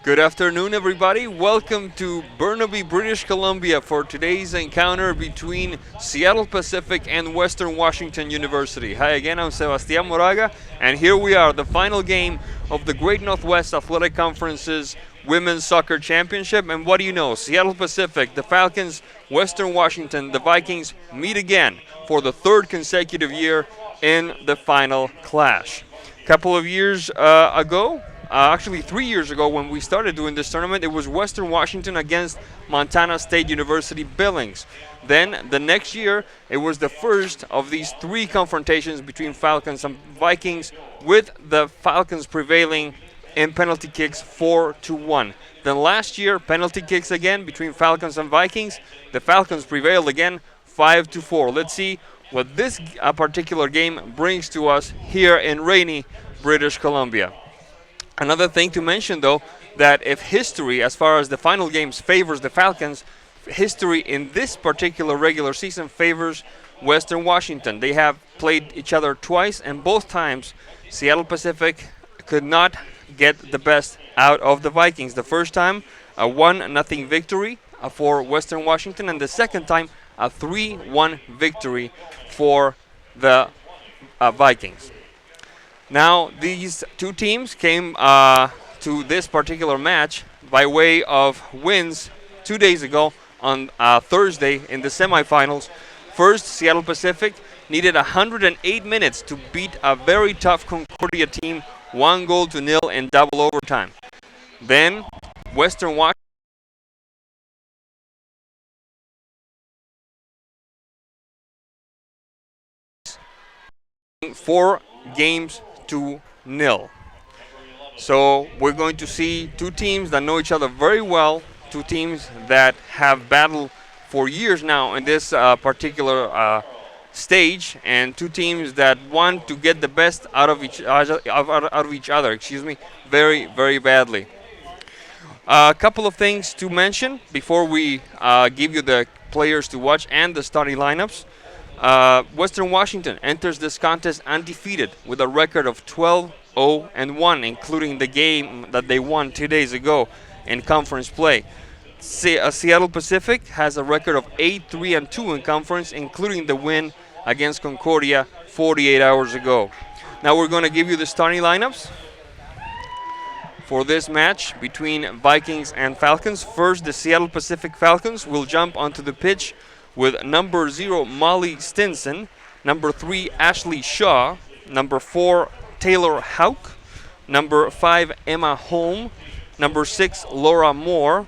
Good afternoon, everybody. Welcome to Burnaby, British Columbia for today's encounter between Seattle Pacific and Western Washington University. Hi again, I'm Sebastián Moraga, and here we are, the final game of the Great Northwest Athletic Conference's Women's Soccer Championship. And what do you know? Seattle Pacific, the Falcons, Western Washington, the Vikings meet again for the third consecutive year in the final clash. A couple of years ago, actually 3 years ago when we started doing this tournament, it was Western Washington against Montana State University Billings. Then the next year, it was the first of these three confrontations between Falcons and Vikings, with the Falcons prevailing in penalty kicks 4-1. Then last year, penalty kicks again between Falcons and Vikings. The Falcons prevailed again 5-4. Let's see what this particular game brings to us here in rainy British Columbia. Another thing to mention, though, that if history, as far as the final games, favors the Falcons, history in this particular regular season favors Western Washington. They have played each other twice, and both times Seattle Pacific could not get the best out of the Vikings. The first time, a 1-0 victory for Western Washington, and the second time, a 3-1 victory for the Vikings. Now, these two teams came to this particular match by way of wins 2 days ago on Thursday in the semifinals. First, Seattle Pacific needed 108 minutes to beat a very tough Concordia team, 1-0 in double overtime. Then, Western Washington 4-0. So we're going to see two teams that know each other very well, two teams that have battled for years now in this particular stage, and two teams that want to get the best out of each other, very, very badly. A couple of things to mention before we give you the players to watch and the starting lineups. Western Washington enters this contest undefeated with a record of 12-0-1, including the game that they won 2 days ago in conference play. Seattle Pacific has a record of 8-3-2 in conference, including the win against Concordia 48 hours ago. Now we're going to give you the starting lineups for this match between Vikings and Falcons. First, the Seattle Pacific Falcons will jump onto the pitch with number 0, Molly Stinson, number 3, Ashley Shaw, number 4, Taylor Hauk, number 5, Emma Holm, number 6, Laura Moore,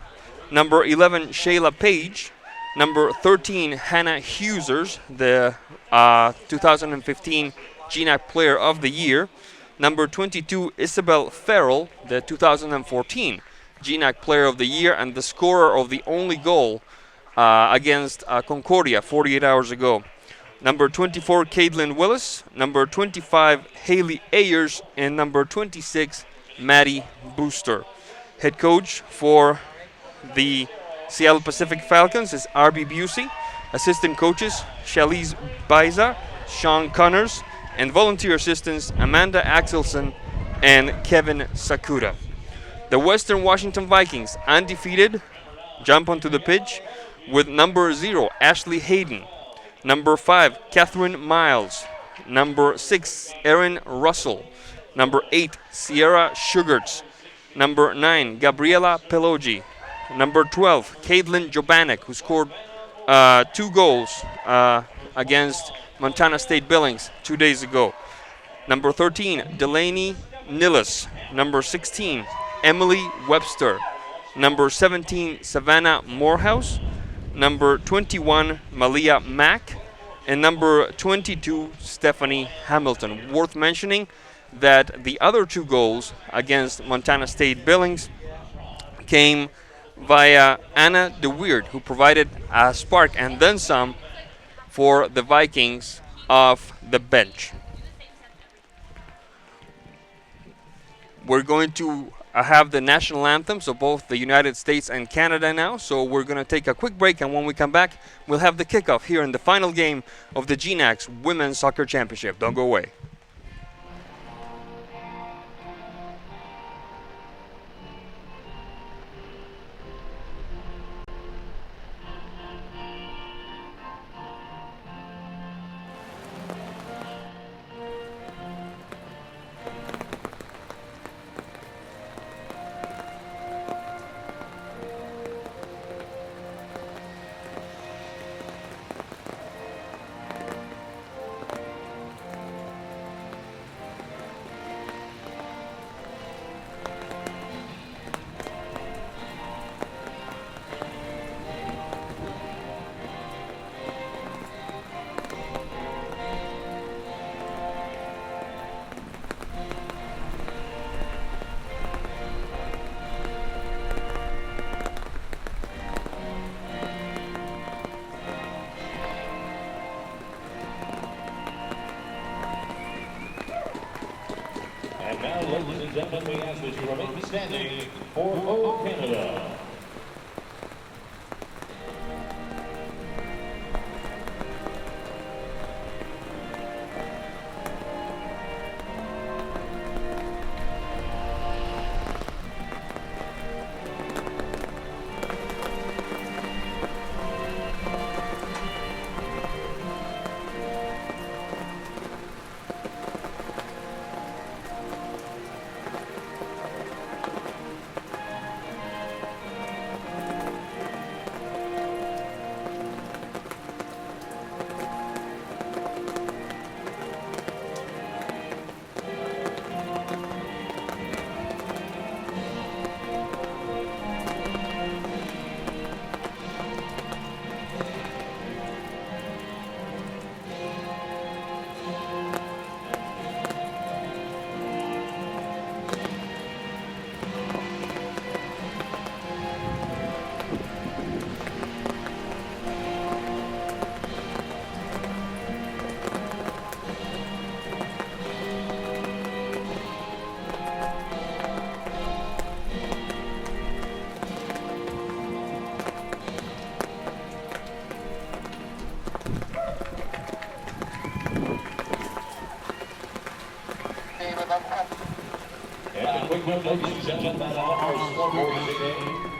number 11, Shayla Page, number 13, Hannah Husers, the 2015 GNAC Player of the Year, number 22, Isabel Farrell, the 2014 GNAC Player of the Year and the scorer of the only goal against Concordia 48 hours ago. Number 24, Caitlin Willis. Number 25, Haley Ayers. And number 26, Maddie Booster. Head coach for the Seattle Pacific Falcons is R.B. Busey. Assistant coaches, Shalise Baiza, Sean Connors. And volunteer assistants, Amanda Axelson and Kevin Sakuda. The Western Washington Vikings, undefeated, jump onto the pitch with number 0, Ashley Hayden, number 5, Catherine Miles, number 6, Erin Russell, number 8, Sierra Sugarts, number 9, Gabriela Pelogi, number 12, Caitlin Jobanek, who scored 2 goals against Montana State Billings 2 days ago, number 13, Delaney Nilles, number 16, Emily Webster, number 17, Savannah Morehouse, number 21, Malia Mack, and number 22, Stephanie Hamilton. Worth mentioning that the other 2 goals against Montana State Billings came via Anna DeWeerd, who provided a spark and then some for the Vikings off the bench. We're going to have the national anthems of both the United States and Canada now, so we're going to take a quick break, and when we come back, we'll have the kickoff here in the final game of the GNAC's Women's Soccer Championship. Don't go away. Now, ladies and gentlemen, we ask that you remain standing for O Canada.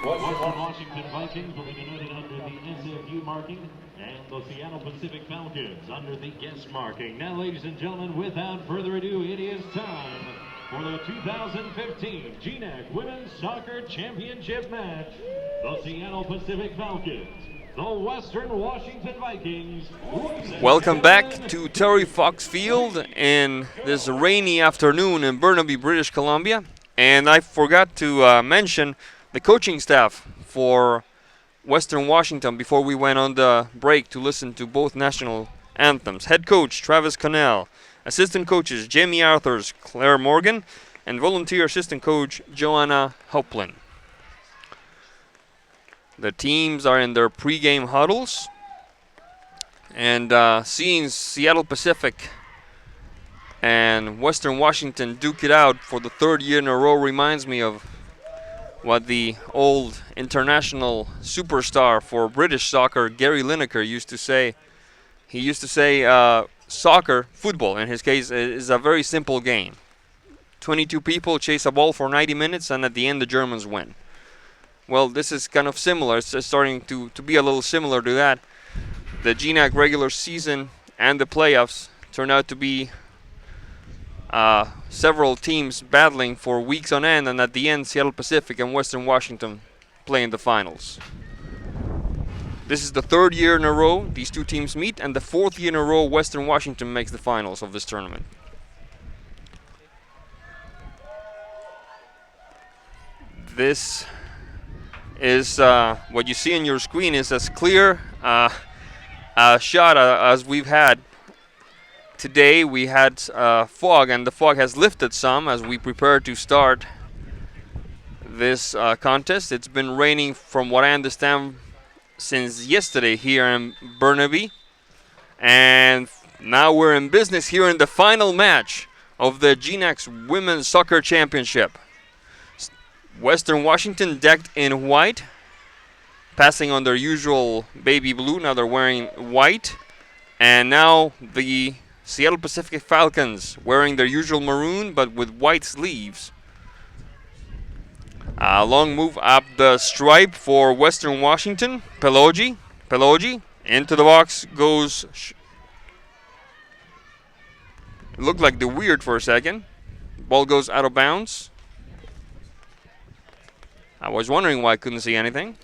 Western Washington Vikings will be denoted under the SPU marking, and the Seattle Pacific Falcons under the guest marking. Now, ladies and gentlemen, without further ado, it is time for the 2015 GNAC Women's Soccer Championship match. The Seattle Pacific Falcons, the Western Washington Vikings. Welcome back to Terry Fox Field in this rainy afternoon in Burnaby, British Columbia. And I forgot to mention the coaching staff for Western Washington before we went on the break to listen to both national anthems. Head coach Travis Connell, assistant coaches Jamie Arthurs, Claire Morgan, and volunteer assistant coach Joanna Hopplin. The teams are in their pregame huddles, and seeing Seattle Pacific and Western Washington duke it out for the third year in a row reminds me of what the old international superstar for British soccer, Gary Lineker, used to say. He used to say soccer, football in his case, is a very simple game. 22 people chase a ball for 90 minutes, and at the end the Germans win. Well, this is kind of similar. It's starting to be a little similar to that. The GNAC regular season and the playoffs turn out to be several teams battling for weeks on end, and at the end Seattle Pacific and Western Washington play in the finals. This is the third year in a row these two teams meet, and the fourth year in a row Western Washington makes the finals of this tournament. This is what you see on your screen is as clear a shot as we've had. Today we had fog, and the fog has lifted some as we prepare to start this contest. It's been raining, from what I understand, since yesterday here in Burnaby, and now we're in business here in the final match of the GNAC's Women's Soccer Championship. Western Washington decked in white, passing on their usual baby blue. Now they're wearing white, and now the Seattle Pacific Falcons wearing their usual maroon but with white sleeves. A long move up the stripe for Western Washington. Pelogi into the box goes. Looked like the weird for a second. Ball goes out of bounds. I was wondering why I couldn't see anything.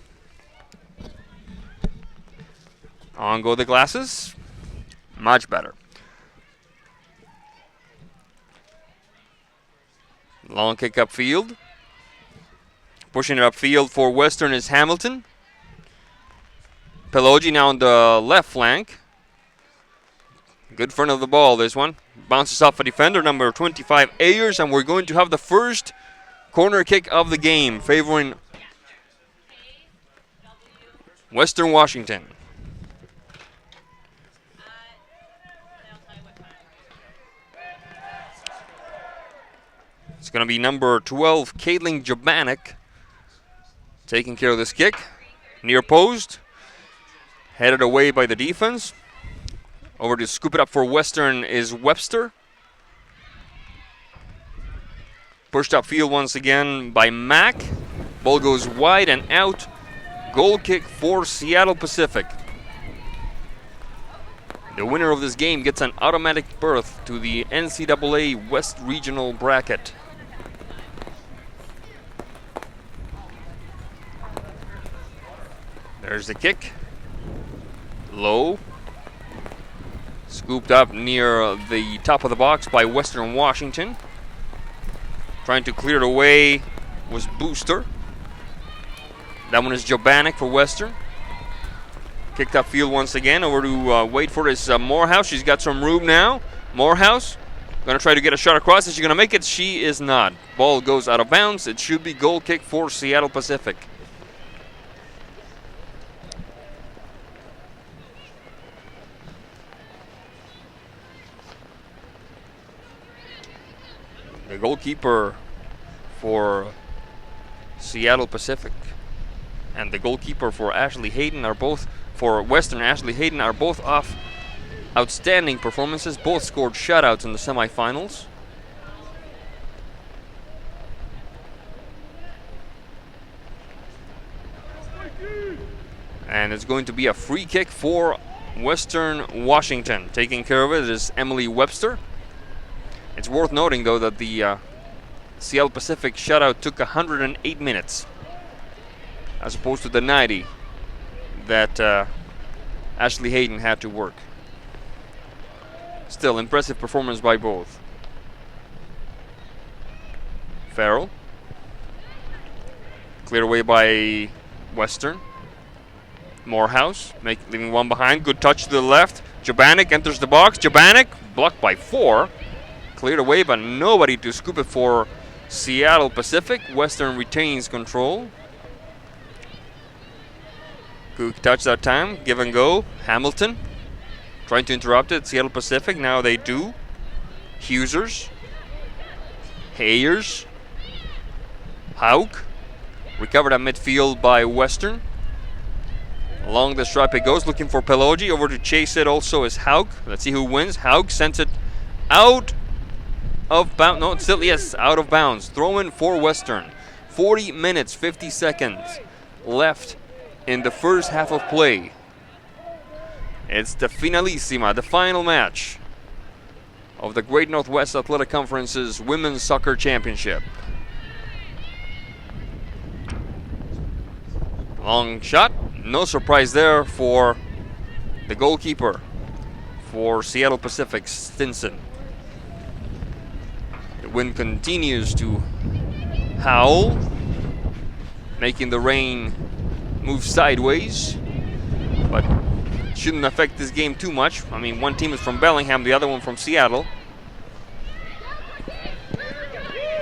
On go the glasses. Much better. Long kick upfield. Pushing it upfield for Western is Hamilton. Pelogi now on the left flank. Good front of the ball, this one. Bounces off a defender, number 25, Ayers, and we're going to have the first corner kick of the game, favoring Western Washington. It's going to be number 12, Caitlin Jabanek, taking care of this kick. Near post. Headed away by the defense. Over to scoop it up for Western is Webster. Pushed upfield once again by Mack. Ball goes wide and out. Goal kick for Seattle Pacific. The winner of this game gets an automatic berth to the NCAA West Regional bracket. There's the kick. Low. Scooped up near the top of the box by Western Washington. Trying to clear it away was Booster. That one is Jabanek for Western. Kicked upfield once again. Over to wait for his Morehouse. She's got some room now. Morehouse going to try to get a shot across. Is she going to make it? She is not. Ball goes out of bounds. It should be goal kick for Seattle Pacific. The goalkeeper for Seattle Pacific and the goalkeeper for Ashley Hayden are both, for Western Ashley Hayden, are both off outstanding performances. Both scored shutouts in the semifinals. And it's going to be a free kick for Western Washington. Taking care of it is Emily Webster. It's worth noting, though, that the Seattle Pacific shutout took 108 minutes as opposed to the 90 that Ashley Hayden had to work. Still, impressive performance by both. Farrell. Cleared away by Western. Morehouse, leaving one behind. Good touch to the left. Jabanek enters the box. Jabanek blocked by 4. Cleared away, but nobody to scoop it for Seattle Pacific. Western retains control. Quick touch that time. Give and go. Hamilton trying to interrupt it. Seattle Pacific. Now they do. Husers. Hayers. Hauk. Recovered at midfield by Western. Along the stripe it goes. Looking for Pelogi. Over to chase it also is Hauk. Let's see who wins. Hauk sends it out of bounds. No, still, yes, out of bounds. Throw in for Western. 40 minutes, 50 seconds left in the first half of play. It's the finalissima, the final match of the Great Northwest Athletic Conference's Women's Soccer Championship. Long shot. No surprise there for the goalkeeper for Seattle Pacific, Stinson. The wind continues to howl, making the rain move sideways, but shouldn't affect this game too much. I mean, one team is from Bellingham, the other one from Seattle.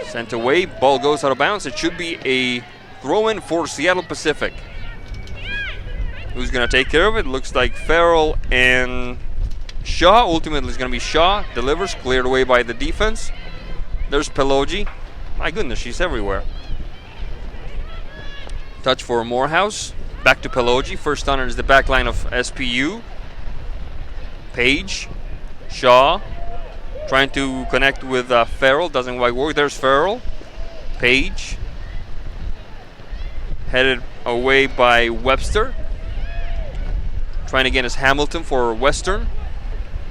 Sent away, ball goes out of bounds. It should be a throw-in for Seattle Pacific. Who's going to take care of it? Looks like Farrell and Shaw. Ultimately, it's going to be Shaw. Delivers, cleared away by the defense. There's Pelogi. My goodness, she's everywhere. Touch for Morehouse. Back to Pelogi. First on is the back line of SPU. Page. Shaw. Trying to connect with Farrell. Doesn't quite work. There's Farrell. Page. Headed away by Webster. Trying again is Hamilton for Western.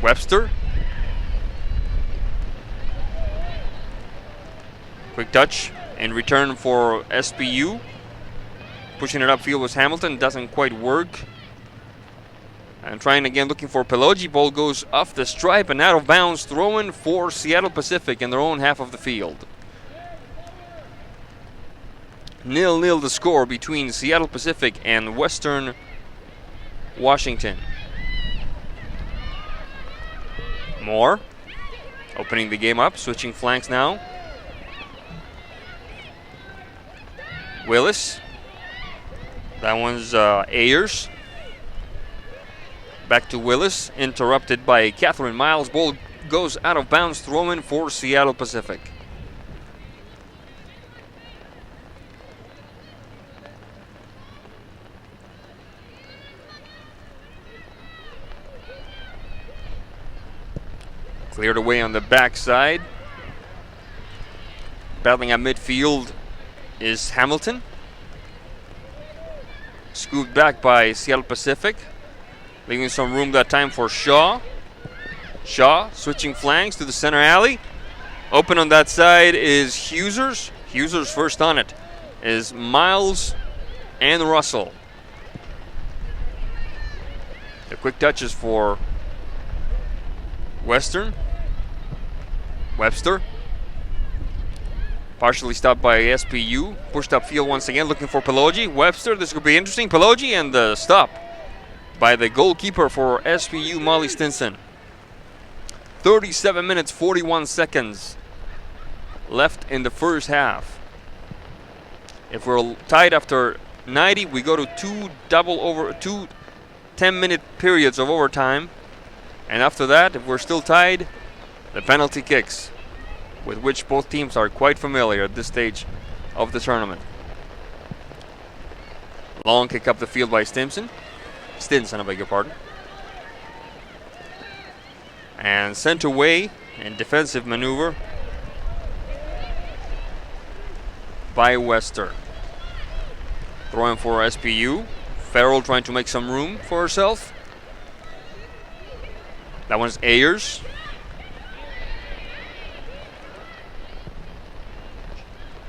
Webster. Quick touch in return for SPU. Pushing it upfield was Hamilton. Doesn't quite work. And trying again, looking for Pelogi. Ball goes off the stripe and out of bounds. Throw-in for Seattle Pacific in their own half of the field. 0-0 the score between Seattle Pacific and Western Washington. Moore opening the game up, switching flanks now. Willis. That one's Ayers. Back to Willis, interrupted by Catherine Miles. Ball goes out of bounds, throw in for Seattle Pacific. Cleared away on the backside. Battling at midfield is Hamilton. Scooped back by Seattle Pacific. Leaving some room that time for Shaw. Shaw switching flanks to the center alley. Open on that side is Huesers. Huesers first on it is Miles and Russell. The quick touches for Western. Webster. Partially stopped by SPU. Pushed upfield once again, looking for Pelogi. Webster, this could be interesting. Pelogi, and the stop by the goalkeeper for SPU, Molly Stinson. 37 minutes, 41 seconds left in the first half. If we're tied after 90, we go to two 10-minute periods of overtime. And after that, if we're still tied, the penalty kicks, with which both teams are quite familiar at this stage of the tournament. Long kick up the field by Stinson, I beg your pardon. And sent away in defensive maneuver by Wester. Throwing for SPU. Farrell trying to make some room for herself. That one's Ayers.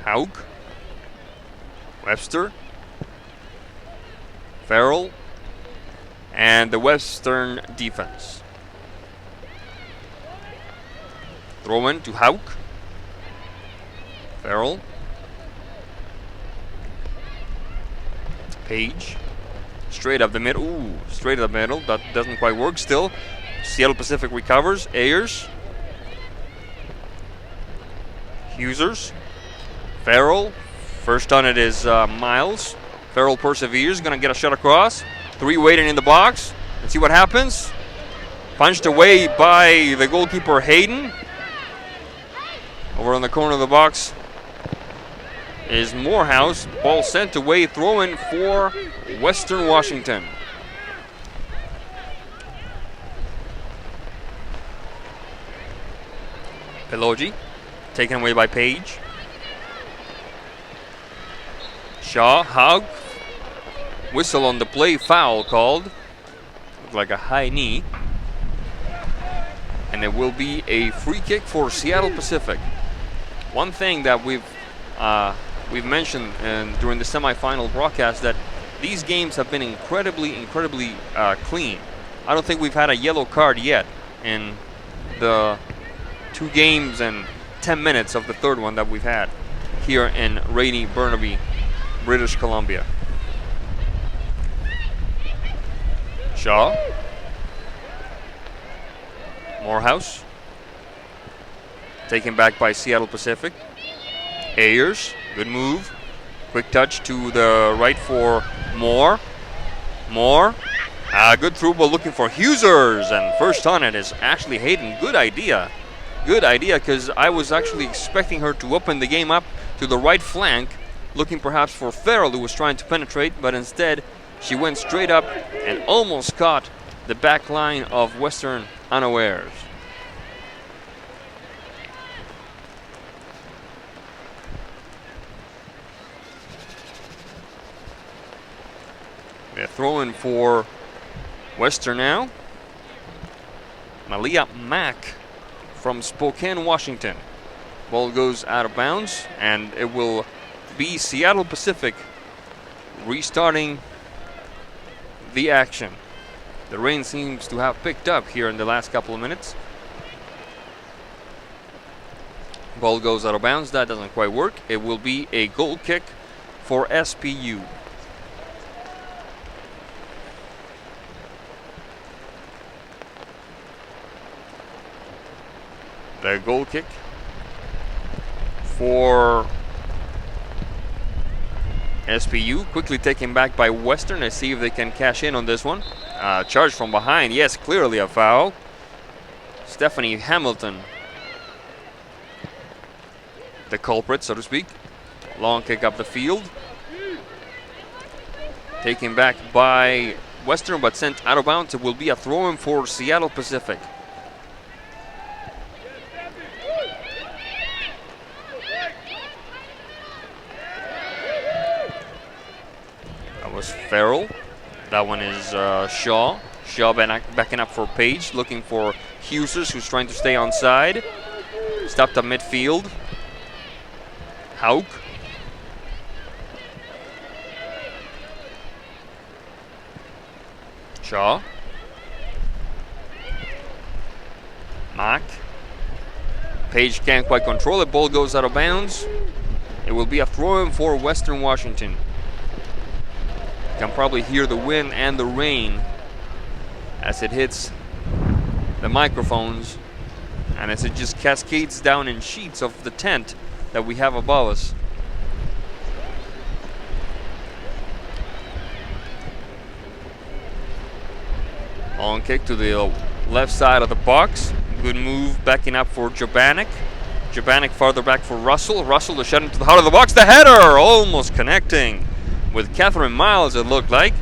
Haug. Webster. Farrell. And the Western defense. Throw in to Haug. Farrell. Page. Straight up the middle. Ooh, straight up the middle. That doesn't quite work still. Seattle Pacific recovers. Ayers. Huesers. Farrell. First on it is Miles. Farrell perseveres. Going to get a shot across. Three waiting in the box. Let's see what happens. Punched away by the goalkeeper Hayden. Over on the corner of the box is Morehouse. Ball sent away. Throw in for Western Washington. Pelogi taken away by Page. Shaw, Haug. Whistle on the play, foul called. Looked like a high knee. And it will be a free kick for Seattle Pacific. One thing that we've mentioned during the semifinal broadcast, that these games have been incredibly clean. I don't think we've had a yellow card yet in the 2 games and 10 minutes of the third one that we've had here in rainy Burnaby, British Columbia. Shaw. Morehouse. Taken back by Seattle Pacific. Ayers. Good move. Quick touch to the right for Moore. Moore. Good through ball looking for Huesers. And first on it is Ashley Hayden. Good idea. Good idea, because I was actually expecting her to open the game up to the right flank, looking perhaps for Farrell, who was trying to penetrate, but instead she went straight up and almost caught the back line of Western unawares. They're throwing for Western now. Malia Mack from Spokane, Washington. Ball goes out of bounds, and it will be Seattle Pacific restarting the action. The rain seems to have picked up here in the last couple of minutes. Ball goes out of bounds. That doesn't quite work. It will be a goal kick for SPU. The goal kick for SPU, quickly taken back by Western. Let's see if they can cash in on this one. Charge from behind. Yes, clearly a foul. Stephanie Hamilton, the culprit, so to speak. Long kick up the field. Taken back by Western, but sent out of bounds. It will be a throw-in for Seattle Pacific. was Farrell. That one is Shaw. Shaw backing up for Page, looking for Hughes, who's trying to stay onside. Stopped at midfield. Hauk. Shaw. Mack. Page can't quite control it. Ball goes out of bounds. It will be a throw-in for Western Washington. You can probably hear the wind and the rain as it hits the microphones and as it just cascades down in sheets of the tent that we have above us. On kick to the left side of the box. Good move backing up for Jobanek. Jobanek farther back for Russell. Russell to shut into the heart of the box. The header almost connecting with Catherine Miles, it looked like.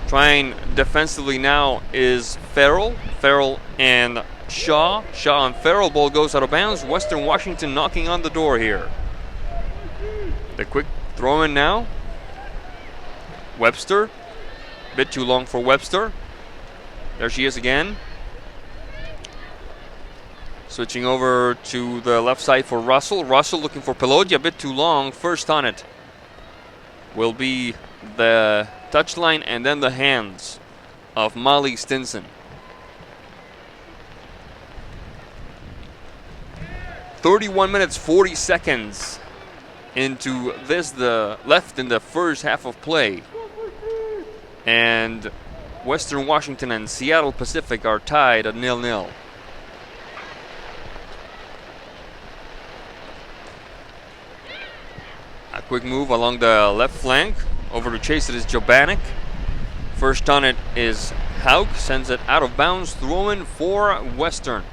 Trying defensively now is Farrell. Farrell and Shaw. Shaw and Farrell. Ball goes out of bounds. Western Washington knocking on the door here. The quick throw in now. Webster. Bit too long for Webster. There she is again. Switching over to the left side for Russell. Russell looking for Peloggi, a bit too long. First on it will be the touchline and then the hands of Molly Stinson. 31 minutes, 40 seconds into this, the left in the first half of play. And Western Washington and Seattle Pacific are tied at 0-0. A quick move along the left flank. Over to chase it is Jobanek. First on it is Hauk. Sends it out of bounds. Throw in for Western.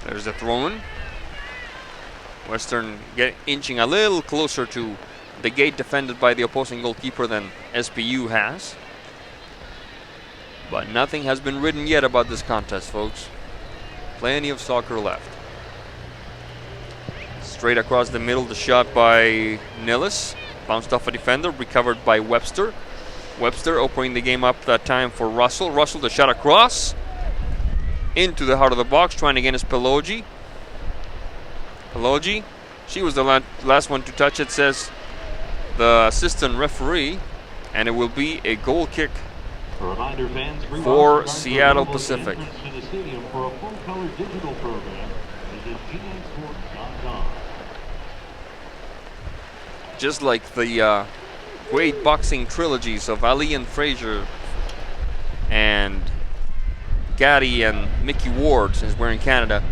There's the throw in. Western inching a little closer to the gate defended by the opposing goalkeeper than SPU has. But nothing has been written yet about this contest, folks. Plenty of soccer left. Straight across the middle, the shot by Nilles. Bounced off a defender, recovered by Webster. Webster opening the game up that time for Russell. Russell, the shot across. Into the heart of the box, trying again is Peloggi. Peloggi, she was the last one to touch it, says the assistant referee. And it will be a goal kick for Seattle Pacific. For a full-color digital program, visit GNAC.com. Just like the great boxing trilogies of Ali and Frazier and Gaddy and Mickey Ward, since we're in Canada.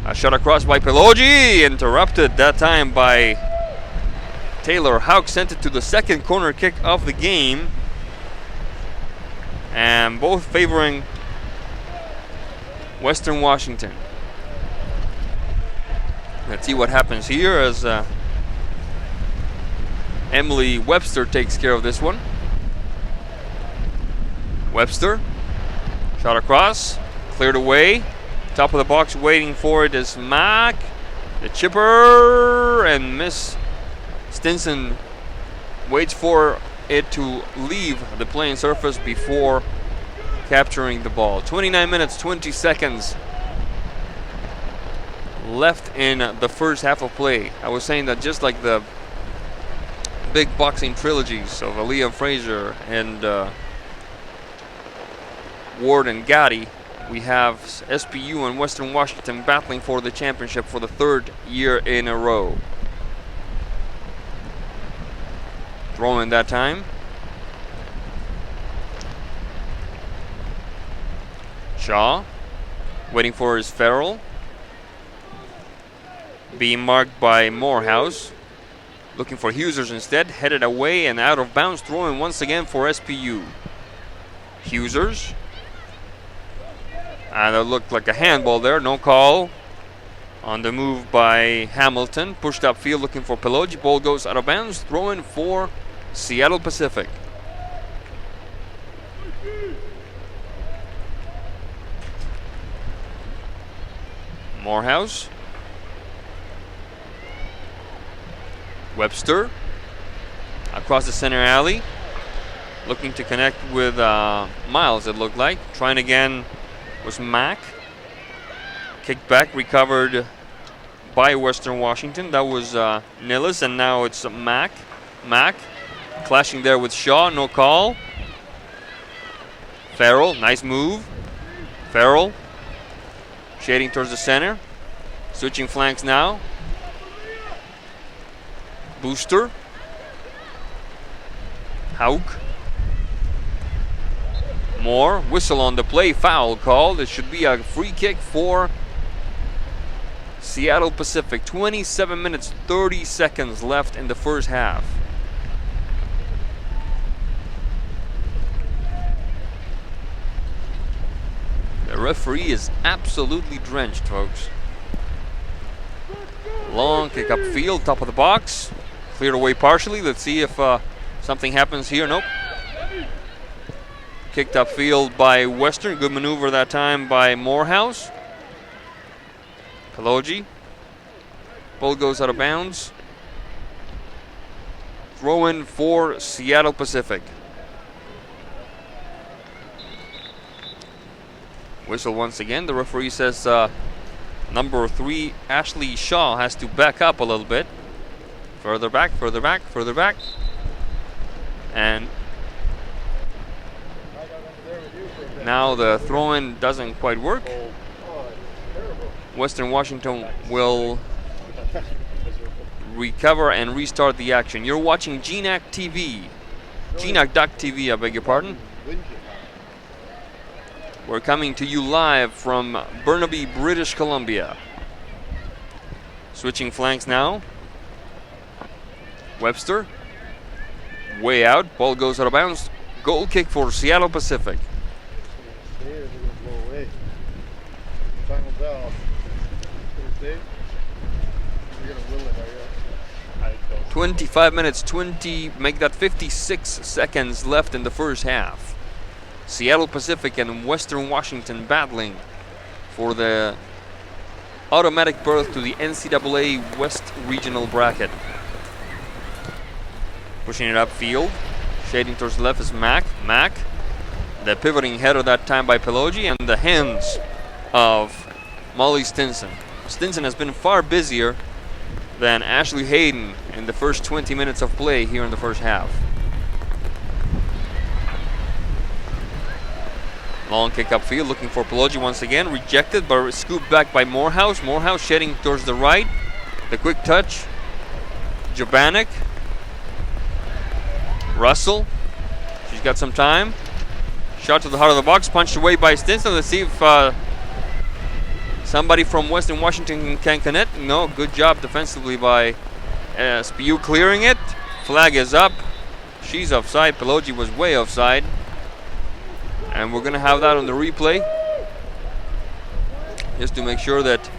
A shot across by Peloggi, interrupted that time by Taylor. Hauk sent it to the second corner kick of the game. And both favoring Western Washington. Let's see what happens here as Emily Webster takes care of this one. Webster, shot across, cleared away. Top of the box waiting for it is Mack. The chipper, and Miss Stinson waits for it to leave the playing surface before capturing the ball. 29 minutes, 20 seconds left in the first half of play. I was saying that just like the big boxing trilogies of Aaliyah Fraser and Ward and Gaddy, we have SPU and Western Washington battling for the championship for the third year in a row. Throw in that time. Shaw, waiting for his Farrell. Being marked by Morehouse. Looking for Hughesers instead. Headed away and out of bounds. Throwing once again for SPU. Hughesers. And it looked like a handball there. No call. On the move by Hamilton. Pushed upfield looking for Peloggi. Ball goes out of bounds. Throw in for Seattle Pacific. Morehouse. Webster. Across the center alley. Looking to connect with Miles, it looked like. Trying again was Mack. Kicked back, recovered by Western Washington. That was Nillis, and now it's Mack. Mack clashing there with Shaw, no call. Farrell, nice move. Farrell shading towards the center. Switching flanks now. Booster. Haug. Moore, whistle on the play, foul called. It should be a free kick for Seattle Pacific. 27 minutes, 30 seconds left in the first half. The referee is absolutely drenched, folks. Long kick up field, top of the box. Cleared away partially. Let's see if something happens here. Nope. Kicked up field by Western. Good maneuver that time by Morehouse. Pelogi. Ball goes out of bounds. Throw in for Seattle Pacific. Whistle once again. The referee says number 3, Ashley Shaw, has to back up a little bit. Further back, further back, further back. And now the throw-in doesn't quite work. Western Washington will recover and restart the action. You're watching GNAC TV. GNAC.TV, I beg your pardon. We're coming to you live from Burnaby, British Columbia. Switching flanks now. Webster. Way out. Ball goes out of bounds. Goal kick for Seattle Pacific. 25 minutes, 56 seconds left in the first half. Seattle Pacific and Western Washington battling for the automatic berth to the NCAA West Regional Bracket. Pushing it upfield. Shading towards the left is Mack. Mack. The pivoting header that time by Pelogi, and the hands of Molly Stinson. Stinson has been far busier than Ashley Hayden in the first 20 minutes of play here in the first half. Long kick upfield, looking for Pelogi once again. Rejected, but scooped back by Morehouse. Morehouse shedding towards the right. The quick touch. Jabanek. Russell. She's got some time. Shot to the heart of the box, punched away by Stinson. Let's see if somebody from Western Washington can connect. No, good job defensively by SPU clearing it. Flag is up. She's offside. Pelogi was way offside. And we're going to have that on the replay, just to make sure that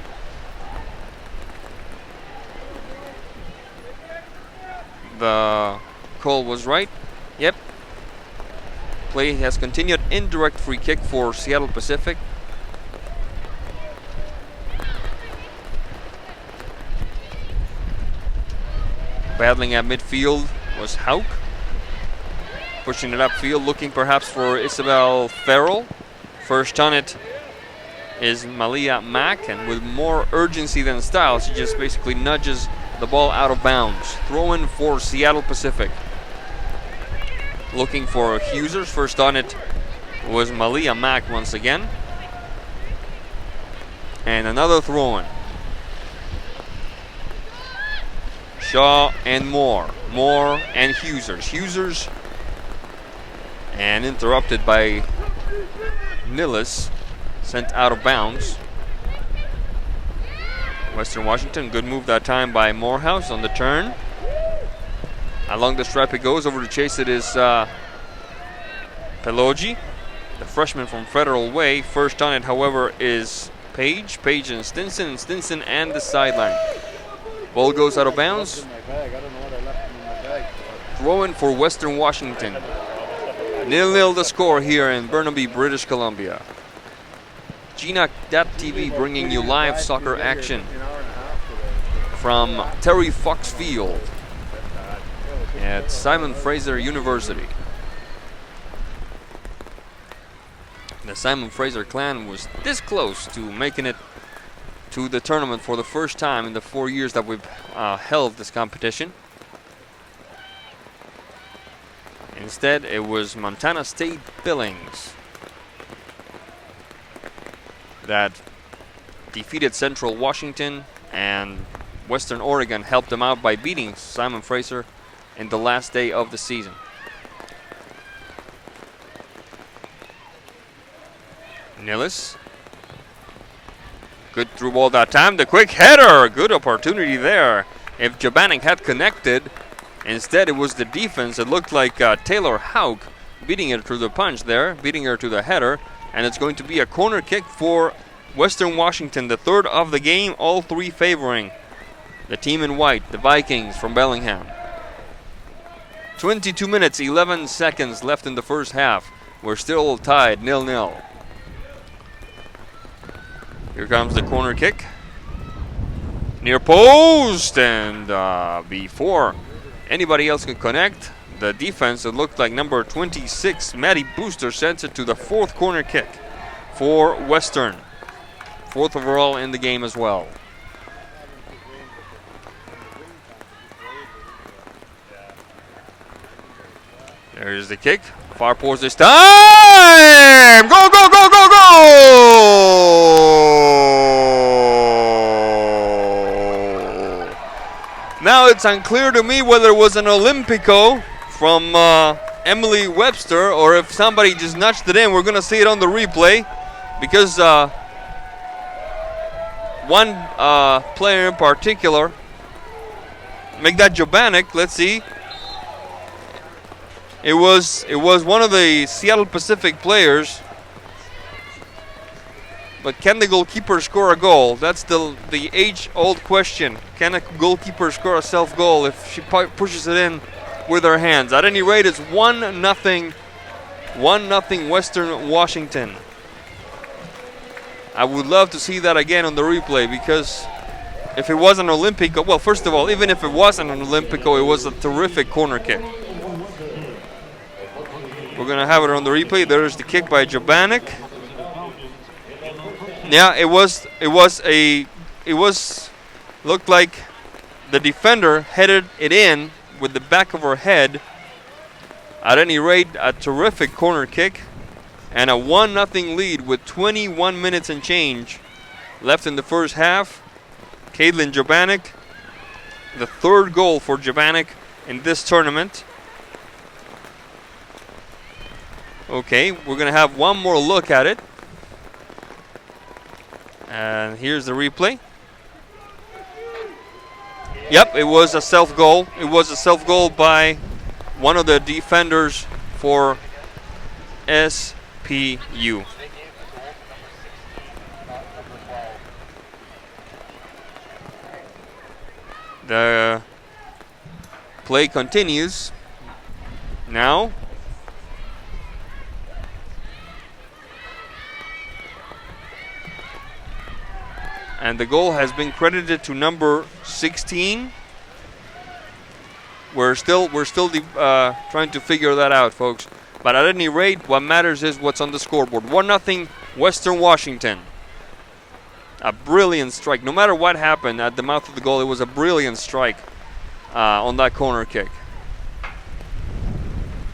the call was right. Yep. Play has continued. Indirect free kick for Seattle Pacific. Battling at midfield was Hauk. Pushing it upfield, looking perhaps for Isabel Farrell. First on it is Malia Mack, and with more urgency than style, she just basically nudges the ball out of bounds. Throw in for Seattle Pacific. Looking for Husers. First on it was Malia Mack once again. And another throw in. Shaw and Moore. Moore and Husers. Husers. And interrupted by Nillis, sent out of bounds. Western Washington, good move that time by Morehouse on the turn. Along the stripe it goes, over to chase it is Pelogi, the freshman from Federal Way. First on it, however, is Page and Stinson and the sideline. Ball goes out of bounds. Throw in for Western Washington. 0-0 the score here in Burnaby, British Columbia. GNAC.TV bringing you live soccer action from Terry Fox Field at Simon Fraser University. The Simon Fraser clan was this close to making it to the tournament for the first time in the 4 years that we've held this competition. Instead, it was Montana State Billings that defeated Central Washington, and Western Oregon helped them out by beating Simon Fraser in the last day of the season. Nillis. Good through ball that time. The quick header. Good opportunity there. If Jabanic had connected, instead it was the defense. It looked like Taylor Haug beating it through the punch there, beating her to the header. And it's going to be a corner kick for Western Washington, the third of the game, all three favoring the team in white, the Vikings from Bellingham. 22 minutes, 11 seconds left in the first half. We're still tied, 0-0. Here comes the corner kick. Near post, and before anybody else can connect, the defense, it looked like number 26, Maddie Booster, sends it to the fourth corner kick for Western. Fourth overall in the game as well. There's the kick. Far post this time! Go, go, go, go, go! Now it's unclear to me whether it was an Olympico from Emily Webster or if somebody just nudged it in. We're going to see it on the replay because one player in particular, Megdat Jobanic, let's see. It was one of the Seattle Pacific players. But can the goalkeeper score a goal? That's the age-old question. Can a goalkeeper score a self-goal if she pushes it in with her hands? At any rate, it's 1-0 Western Washington. I would love to see that again on the replay because if it was an Olympico, well, first of all, even if it wasn't an Olympico, it was a terrific corner kick. We're going to have it on the replay. There's the kick by Jabanic. Yeah, looked like the defender headed it in with the back of her head. At any rate, a terrific corner kick and a 1-0 lead with 21 minutes and change left in the first half. Caitlin Jabanic, the third goal for Jabanic in this tournament. Okay, we're going to have one more look at it. And here's the replay. Yep, it was a self-goal. It was a self-goal by one of the defenders for SPU. The play continues. Now, and the goal has been credited to number 16. We're still trying to figure that out, folks. But at any rate, what matters is what's on the scoreboard. 1-0 Western Washington. A brilliant strike. No matter what happened at the mouth of the goal, it was a brilliant strike on that corner kick.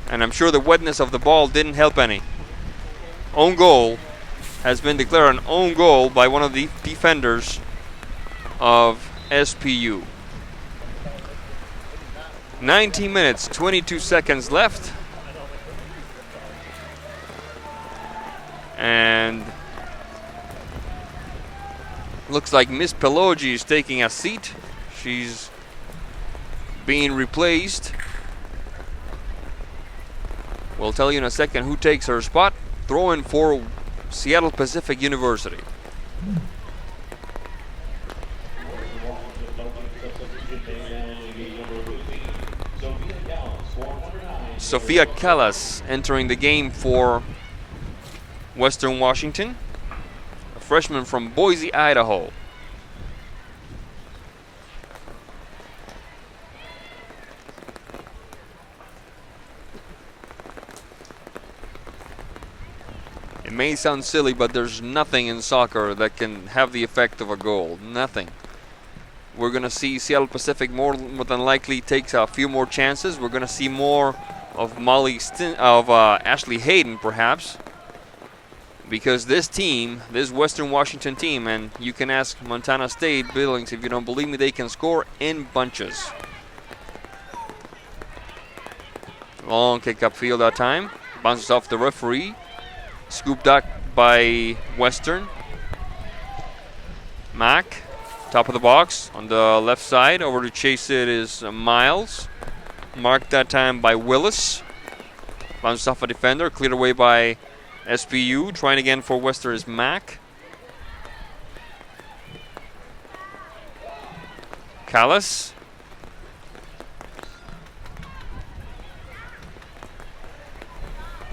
And I'm sure the wetness of the ball didn't help any. Own goal has been declared an own goal by one of the defenders of SPU. 19 minutes, 22 seconds left. And looks like Miss Pelogi is taking a seat. She's being replaced. We'll tell you in a second who takes her spot. Throw in for Seattle Pacific University. Sophia Callas entering the game for Western Washington. freshman from Boise, Idaho. It may sound silly, but there's nothing in soccer that can have the effect of a goal. Nothing. We're going to see Seattle Pacific more than likely takes a few more chances. We're going to see more of Ashley Hayden, perhaps. Because this team, this Western Washington team, and you can ask Montana State Billings if you don't believe me, they can score in bunches. Long kick upfield that time. Bounces off the referee. Scooped up by Western. Mack, top of the box on the left side. Over to chase it is Miles. Marked that time by Willis. Bounces off a defender. Cleared away by SPU. Trying again for Western is Mack. Callis.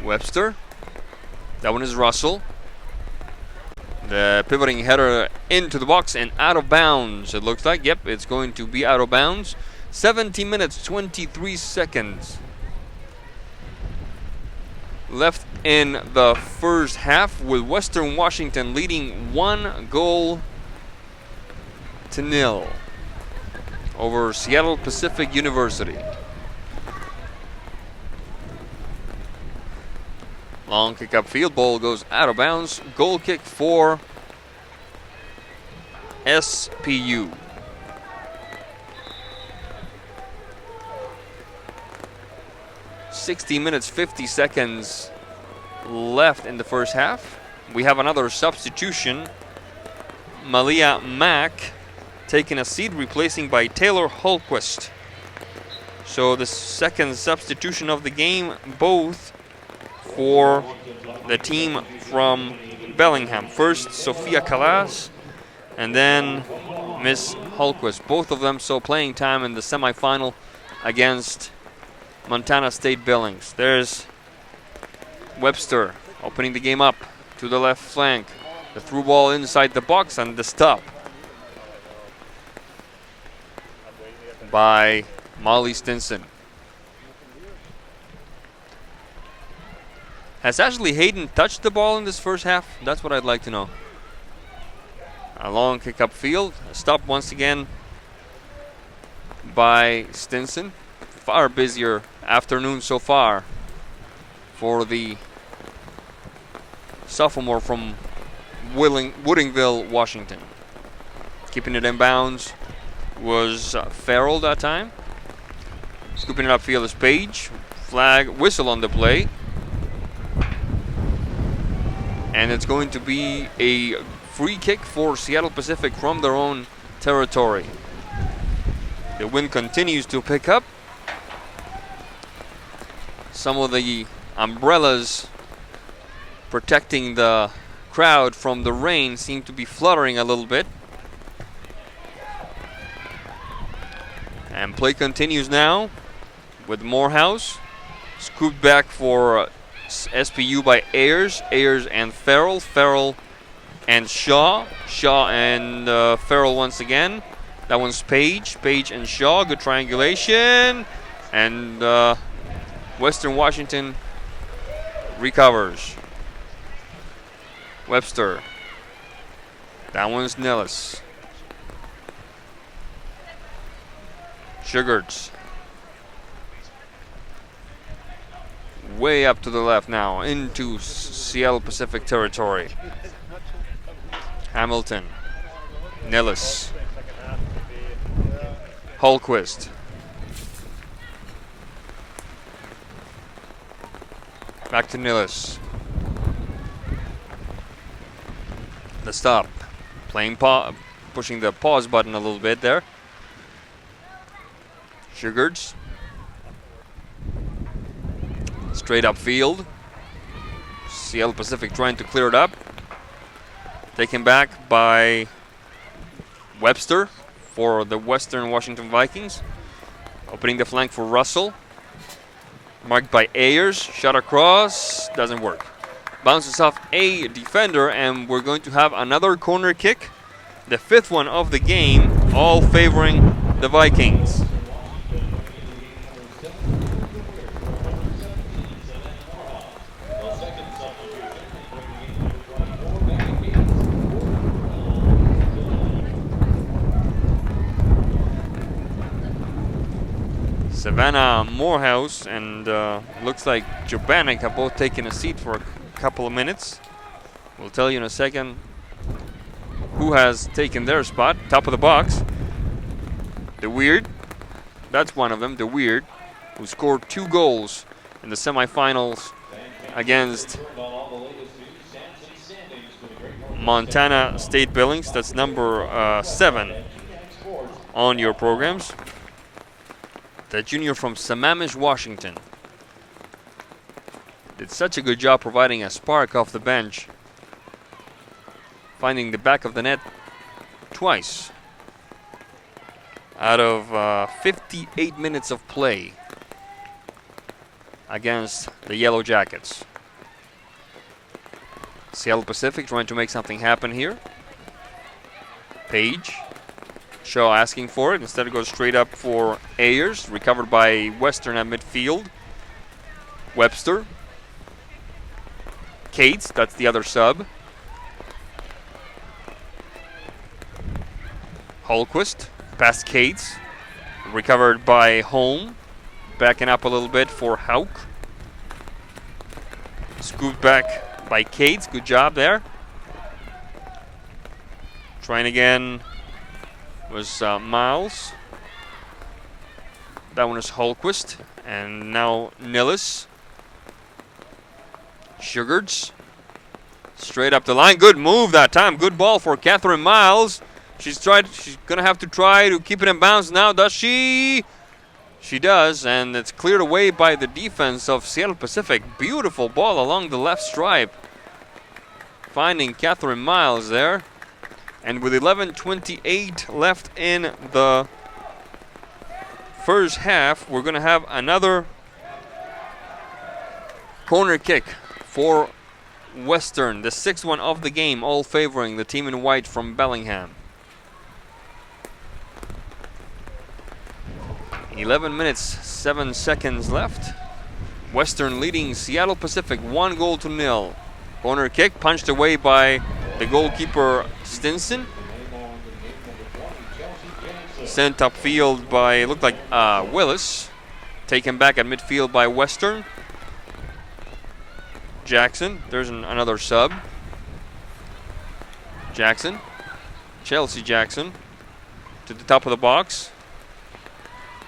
Webster. That one is Russell. The pivoting header into the box and out of bounds. It looks like, yep, it's going to be out of bounds. 17 minutes, 23 seconds left in the first half, with Western Washington leading 1-0 over Seattle Pacific University. Long kick upfield, ball goes out of bounds. Goal kick for SPU. $60 minutes, 50 seconds left in the first half. We have another substitution. Malia Mack taking a seat, replacing by Taylor Holquist. So the second substitution of the game, both for the team from Bellingham. First, Sofia Calas, and then Miss Holquist. Both of them saw playing time in the semifinal against Montana State Billings. There's Webster opening the game up to the left flank. The through ball inside the box and the stop by Molly Stinson. Has Ashley Hayden touched the ball in this first half? That's what I'd like to know. A long kick upfield. A stop once again by Stinson. Far busier afternoon so far for the sophomore from Woodingville, Washington. Keeping it in bounds was Farrell that time. Scooping it upfield is Page. Flag, whistle on the play. And it's going to be a free kick for Seattle Pacific from their own territory. The wind continues to pick up. Some of the umbrellas protecting the crowd from the rain seem to be fluttering a little bit. And play continues now with Morehouse. Scooped back for SPU by Ayers. Ayers and Farrell. Farrell and Shaw. Shaw and Farrell once again. That one's Page. Page and Shaw. Good triangulation. And Western Washington recovers. Webster. That one's Nellis. Sugarts. Way up to the left now into Seattle Pacific territory. Hamilton. Nellis. Holquist. Back to Nellis. The stop. Playing pushing the pause button a little bit there. Sugarts. Straight upfield. Seattle Pacific trying to clear it up. Taken back by Webster for the Western Washington Vikings. Opening the flank for Russell. Marked by Ayers. Shot across. Doesn't work. bounces off a defender, and we're going to have another corner kick, the 5th one of the game, all favoring the Vikings. Savannah Morehouse and looks like Jobanek have both taken a seat for a couple of minutes. We'll tell you in a second who has taken their spot. Top of the box, the Weird. That's one of them, the Weird, who scored 2 goals in the semifinals against Montana State Billings. That's number 7 on your programs. The junior from Sammamish, Washington. Did such a good job providing a spark off the bench, finding the back of the net twice out of 58 minutes of play against the Yellow Jackets. Seattle Pacific trying to make something happen here. Page. Shaw asking for it. Instead it goes straight up for Ayers. Recovered by Western at midfield. Webster. Cates, that's the other sub. Holquist, past Cates. Recovered by Holm. Backing up a little bit for Hauk. Scooped back by Cates. Good job there. Trying again was Miles. That one is Holquist. And now Nillis. Sugards. Straight up the line. Good move that time. Good ball for Catherine Miles. She's going to have to try to keep it in bounds now. Does she? She does. And it's cleared away by the defense of Seattle Pacific. Beautiful ball along the left stripe. Finding Catherine Miles there. And with 11:28 left in the first half, we're going to have another corner kick for Western, the 6th one of the game, all favoring the team in white from Bellingham. 11 minutes, 7 seconds left. Western leading Seattle Pacific 1-0. Corner kick punched away by the goalkeeper Stinson. Sent upfield by, looked like Willis. Taken back at midfield by Western. Jackson, there's another sub. Jackson, Chelsea Jackson, to the top of the box.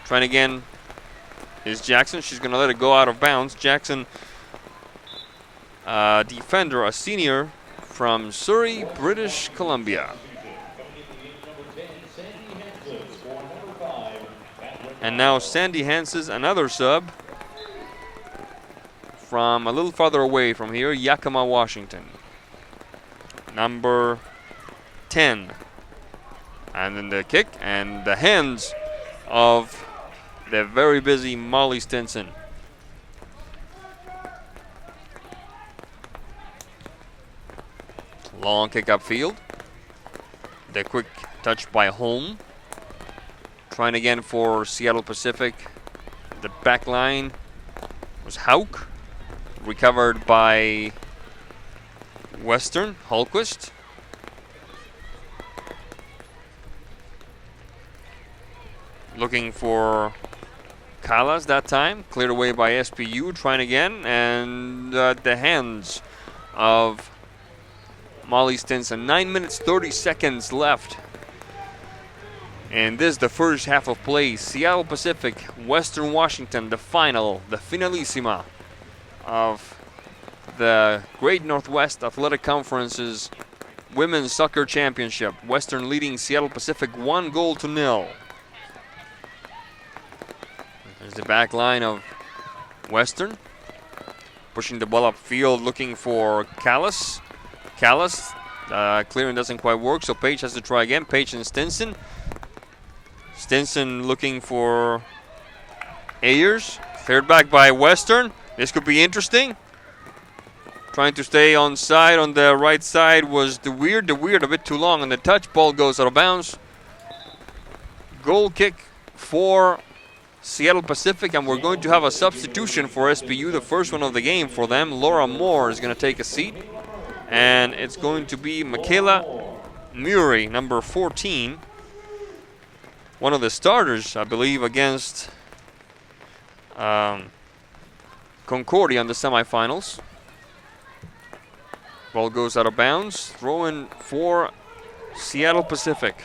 Trying again is Jackson. She's going to let it go out of bounds. Jackson, defender, a senior from Surrey, British Columbia. And now Sandy Hanses, another sub from a little farther away from here, Yakima, Washington. Number 10. And then the kick and the hands of the very busy Molly Stinson. Long kick upfield. The quick touch by Holm. Trying again for Seattle Pacific. The back line was Hauk. Recovered by Western, Holquist. Looking for Callas that time. Cleared away by SPU. Trying again. And the hands of Molly Stinson. 9 minutes, 30 seconds left. And this is the first half of play. Seattle Pacific, Western Washington, the final, the finalissima of the Great Northwest Athletic Conference's Women's Soccer Championship. Western leading Seattle Pacific 1-0. There's the back line of Western. Pushing the ball upfield, looking for Callas. Callas, clearing doesn't quite work, so Page has to try again. Page and Stinson. Stinson looking for Ayers. Cleared back by Western. This could be interesting. Trying to stay on side. On the right side was the weird a bit too long on the touch. Ball goes out of bounds. Goal kick for Seattle Pacific, and we're going to have a substitution for SPU, the first one of the game for them. Laura Moore is going to take a seat, and it's going to be Michaela Murray, number 14, one of the starters, I believe, against Concordia in the semifinals. Ball goes out of bounds. Throw in for Seattle Pacific.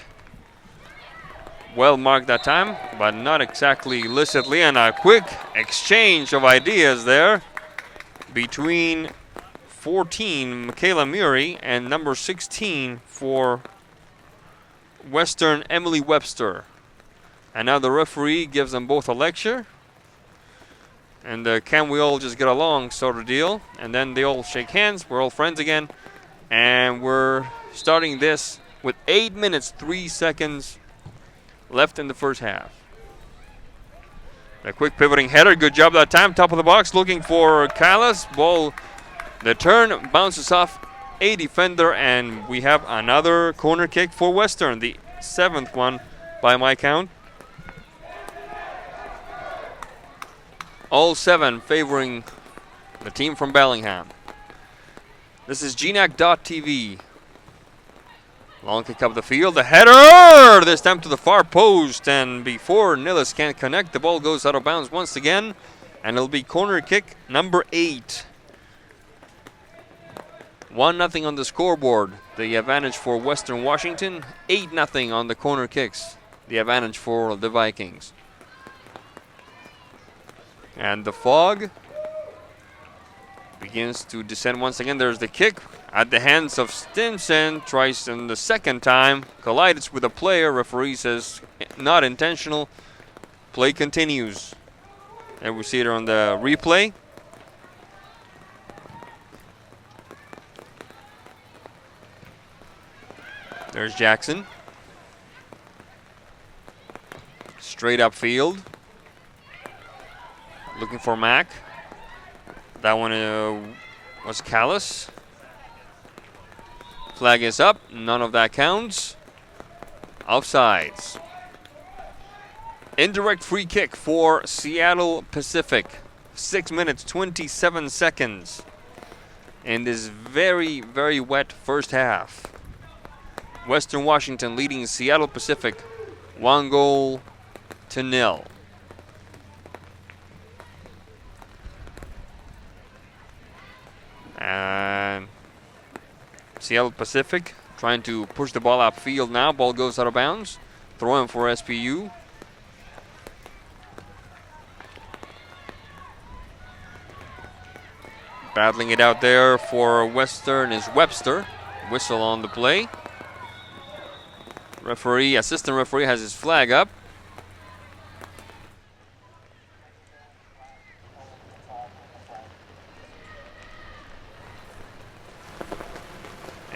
Well marked that time, but not exactly illicitly. And a quick exchange of ideas there between 14, Michaela Murray, and number 16 for Western, Emily Webster. And now the referee gives them both a lecture. And can we all just get along sort of deal. And then they all shake hands. We're all friends again. And we're starting this with 8 minutes, 3 seconds left in the first half. A quick pivoting header. Good job that time. Top of the box looking for Callas. Ball, the turn bounces off a defender. And we have another corner kick for Western. The 7th one by my count. All 7 favoring the team from Bellingham. This is GNAC.TV. Long kick up the field. The header! This time to the far post. And before Nilles can connect, the ball goes out of bounds once again. And it'll be corner kick number 8. 1-0 on the scoreboard. The advantage for Western Washington. 8-0 on the corner kicks. The advantage for the Vikings. And the fog begins to descend once again. There's the kick at the hands of Stimson. Tries in the second time. Collides with a player. Referee says not intentional. Play continues. And we see it on the replay. There's Jackson. Straight upfield. Looking for Mack. That one was Callas. Flag is up. None of that counts. Offsides. Indirect free kick for Seattle Pacific. 6 minutes, 27 seconds. In this very, very wet first half. Western Washington leading Seattle Pacific 1-0. And Seattle Pacific trying to push the ball upfield now. Ball goes out of bounds. Throw in for SPU. Battling it out there for Western is Webster. Whistle on the play. Referee, assistant referee has his flag up.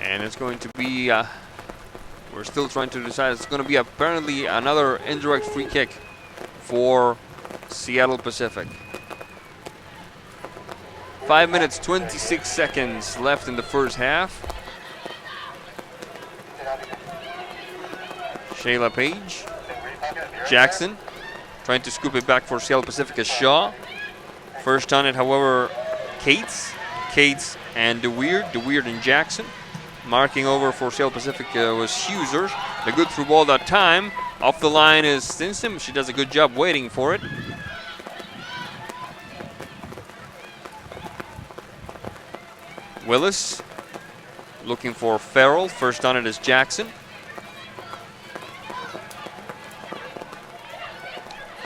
And it's going to be, we're still trying to decide, it's going to be apparently another indirect free kick for Seattle Pacific. 5 minutes, 26 seconds left in the first half. Shayla Page. Jackson trying to scoop it back for Seattle Pacific as Shaw. First on it, however, Cates and DeWeird and Jackson. Marking over for Seattle Pacific was Huser. The good through ball that time. Off the line is Stinson. She does a good job waiting for it. Willis looking for Farrell. First on it is Jackson.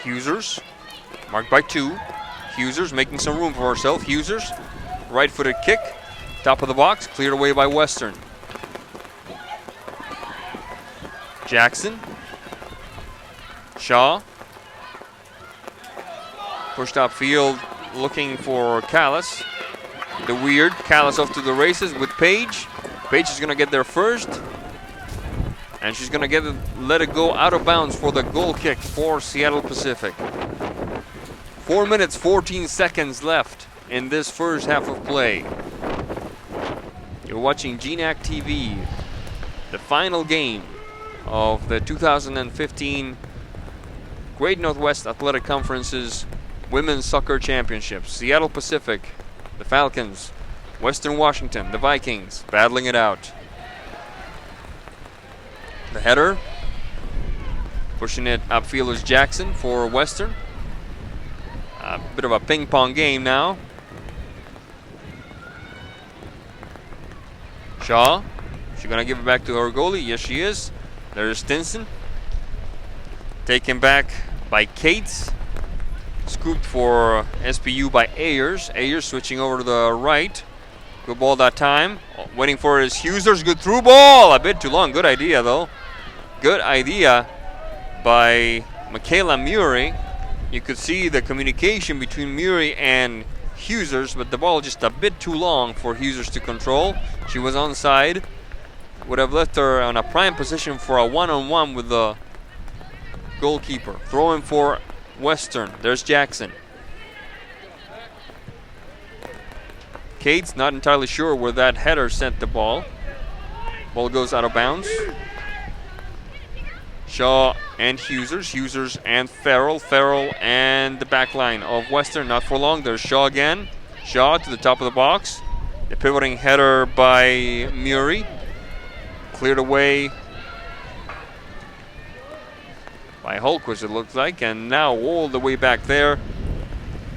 Husers, marked by 2. Husers making some room for herself. Husers, right-footed kick, top of the box, cleared away by Western. Jackson, Shaw, pushed upfield, looking for Callas. Callas off to the races with Page. Page is going to get there first. And she's going to let it go out of bounds for the goal kick for Seattle Pacific. 4 minutes, 14 seconds left in this first half of play. You're watching GNAC TV, the final game of the 2015 Great Northwest Athletic Conference's Women's Soccer Championships. Seattle Pacific, the Falcons, Western Washington, the Vikings, battling it out. The header, pushing it upfield is Jackson for Western. A bit of a ping pong game now. Shaw, she's gonna give it back to her goalie. Yes, she is. There's Stinson. Taken back by Cates. Scooped for SPU by Ayers. Ayers switching over to the right. Good ball that time. Waiting for his Husers. Good through ball. A bit too long. Good idea though. Good idea by Michaela Murray. You could see the communication between Murray and Husers, but the ball just a bit too long for Husers to control. She was onside. Would have left her on a prime position for a one-on-one with the goalkeeper. Throwing for Western. There's Jackson. Cates not entirely sure where that header sent the ball. Ball goes out of bounds. Shaw and Husers and Farrell. Farrell and the back line of Western. Not for long. There's Shaw again. Shaw to the top of the box. The pivoting header by Murray. Cleared away by Holquist, it looks like. And now all the way back there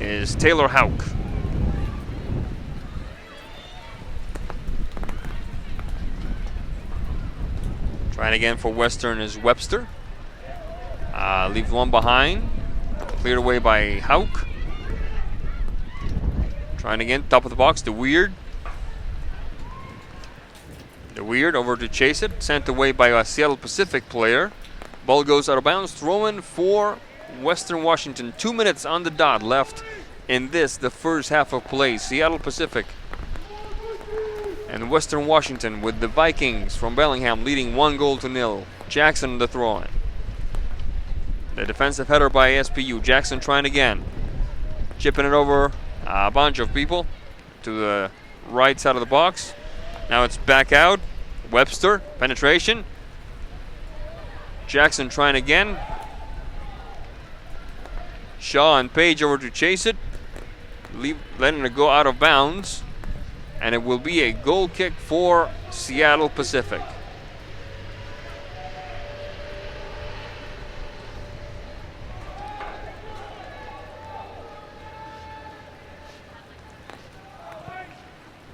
is Taylor Hauk. Trying again for Western is Webster. Leaves one behind. Cleared away by Hauk. Trying again, top of the box, the Weird. The Weird over to chase it. Sent away by a Seattle Pacific player. Ball goes out of bounds. Throwing for Western Washington. 2 minutes on the dot left in this, the first half of play. Seattle Pacific and Western Washington with the Vikings from Bellingham leading 1-0. Jackson the throw-in. The defensive header by SPU. Jackson trying again. Chipping it over a bunch of people to the right side of the box. Now it's back out. Webster, penetration. Jackson trying again. Shaw and Page over to chase it. Letting it go out of bounds. And it will be a goal kick for Seattle Pacific.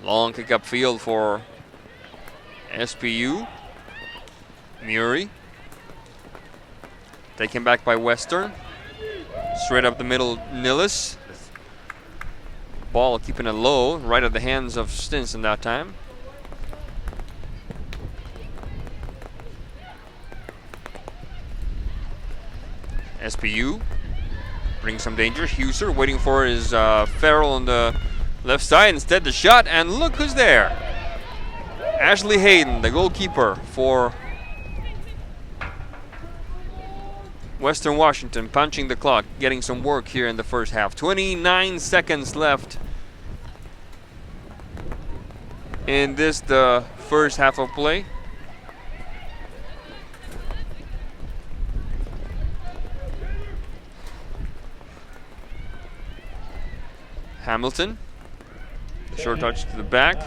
Long kick upfield for SPU. Murray. Taken back by Western. Straight up the middle, Nillis. Ball keeping it low, right at the hands of Stinson that time. SPU brings some danger. Huser waiting for his Farrell on the left side. Instead the shot, and look who's there. Ashley Hayden, the goalkeeper for Western Washington, punching the clock, getting some work here in the first half. 29 seconds left in this, the first half of play. Hamilton, short touch to the back,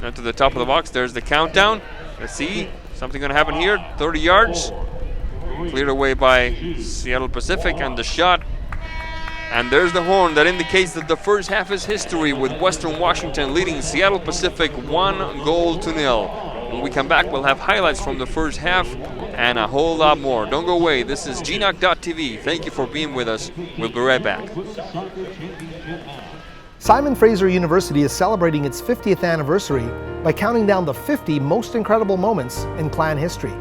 now to the top of the box. There's the countdown. Let's see, something gonna happen here. 30 yards. Cleared away by Seattle Pacific, and the shot. And there's the horn that indicates that the first half is history, with Western Washington leading Seattle Pacific 1-0. When we come back, we'll have highlights from the first half and a whole lot more. Don't go away. This is GNAC.TV. Thank you for being with us. We'll be right back. Simon Fraser University is celebrating its 50th anniversary by counting down the 50 most incredible moments in Clan history.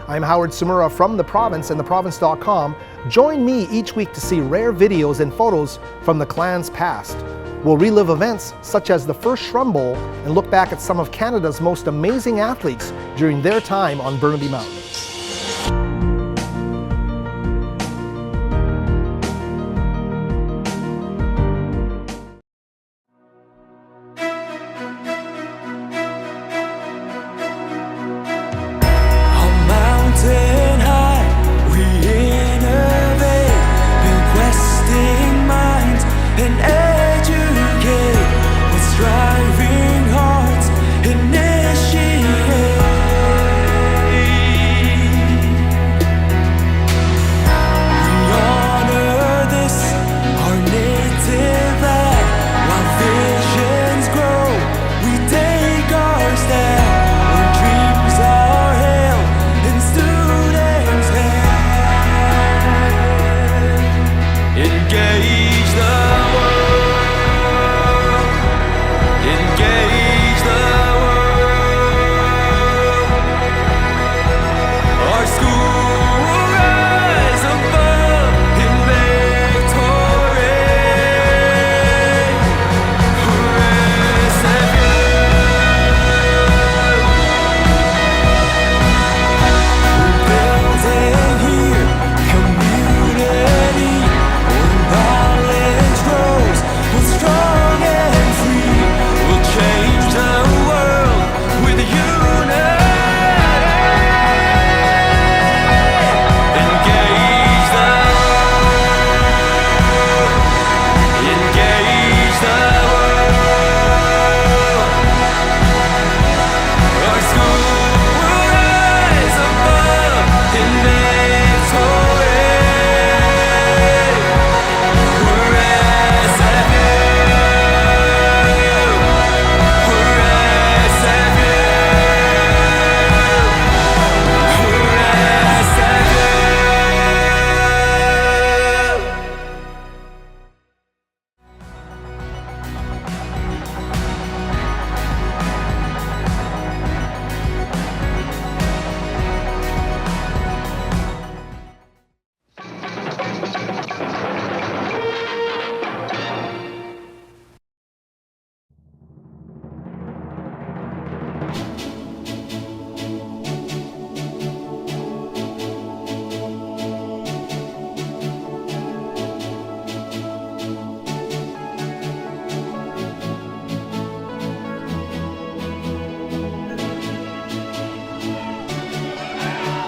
I'm Howard Sumura from The Province and theprovince.com. Join me each week to see rare videos and photos from the Clan's past. We'll relive events such as the first Shrum Bowl and look back at some of Canada's most amazing athletes during their time on Burnaby Mountain.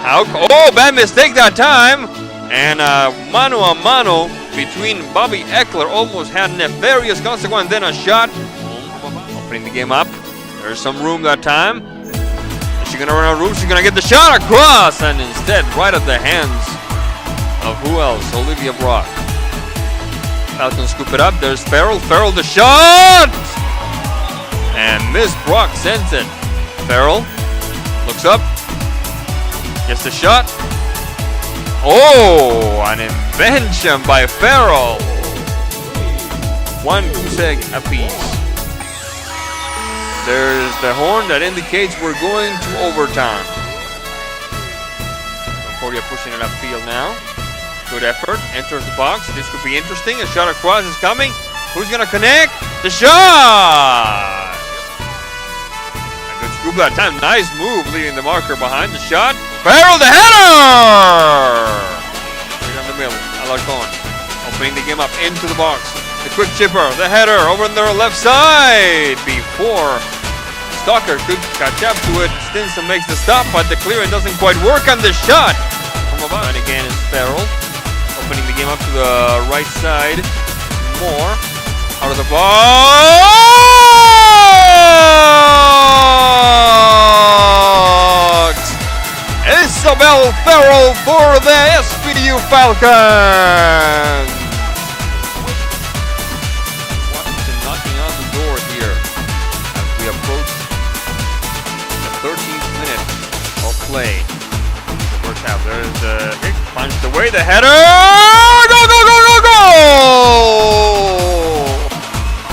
Oh, bad mistake that time. And mano a mano between Bobby Eckler almost had nefarious consequence. Then a shot. Opening the game up. There's some room that time. Is she going to run out of room? She's going to get the shot across. And instead, right at the hands of who else? Olivia Brock. Falcons scoop it up. There's Farrell. Farrell the shot! And Miss Brock sends it. Farrell looks up. Gets the shot. Oh, an invention by Farrell. One goose egg apiece. There's the horn that indicates we're going to overtime. Concordia pushing it upfield now. Good effort. Enters the box. This could be interesting. A shot across is coming. Who's going to connect? The shot! A good scoop that time. Nice move leaving the marker behind the shot. Farrell the header! Right down the middle. Alarcon opening the game up into the box. The quick chipper. The header over on their left side. Before Stalker could catch up to it. Stinson makes the stop, but the clearance doesn't quite work on the shot. From above. And again is Farrell. Opening the game up to the right side. More. Out of the box. Isabel Farrell for the SPU Falcons. Washington knocking on the door here as we approach the 13th minute of play. The first half. There's the hit, punched away, the header. Go, go, go, go, go!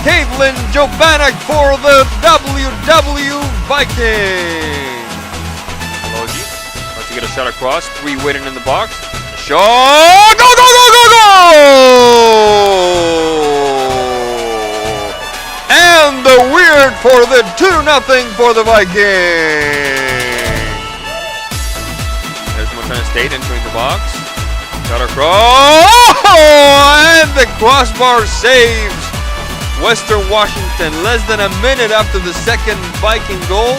Caitlin Jovanek for the WWU Vikings. Logi about to get a shot across. 3 waiting in the box. Shot! Go, go, go, go, go! And the weird for the 2-0 for the Vikings. There's Montana State entering the box. Shot across. Oh, and the crossbar saves Western Washington. Less than a minute after the second Viking goal.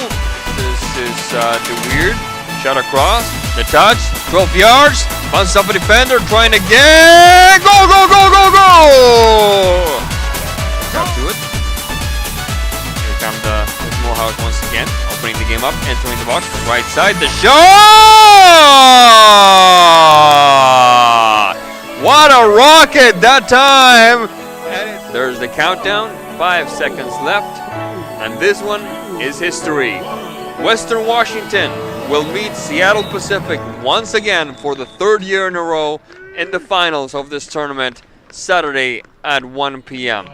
This is the weird. Shot across. The touch. 12 yards. Bounce off a defender. Trying again. Go, go, go, go, go! Up to it. Here comes the Morehouse once again. Opening the game up. Entering the box. Right side. The shot! What a rocket that time! There's the countdown. 5 seconds left. And this one is history. Western Washington will meet Seattle Pacific once again for the 3rd year in a row in the finals of this tournament, Saturday at 1 p.m.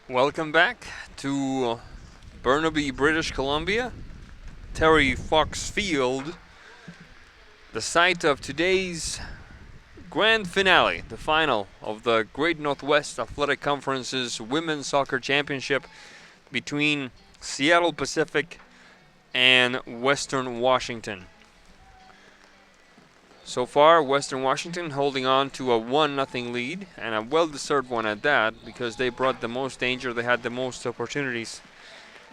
Welcome back to Burnaby, British Columbia. Terry Fox Field, the site of today's grand finale, the final of the Great Northwest Athletic Conference's Women's Soccer Championship between Seattle Pacific and Western Washington. So far, Western Washington holding on to a 1-0 lead, and a well-deserved one at that, because they brought the most danger, they had the most opportunities.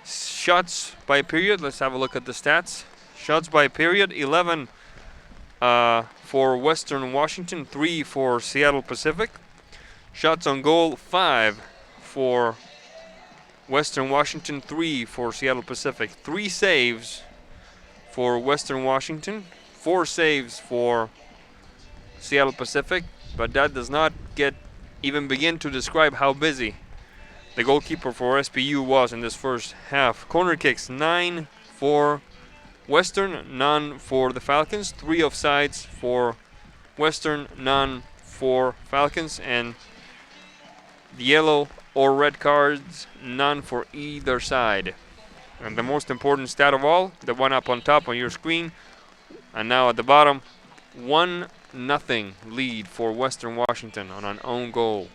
Shots by period, let's have a look at the stats. Shots by period, 11 for Western Washington, 3 for Seattle Pacific. Shots on goal, 5 for Western Washington, 3 for Seattle Pacific. 3 saves for Western Washington, 4 saves for Seattle Pacific, but that does not even begin to describe how busy the goalkeeper for SPU was in this first half. Corner kicks, 9 for Western, none for the Falcons. 3 offsides for Western, none for Falcons, and the yellow or red cards, none for either side. And the most important stat of all, the one up on top on your screen, and now at the bottom, 1-0 lead for Western Washington on an own goal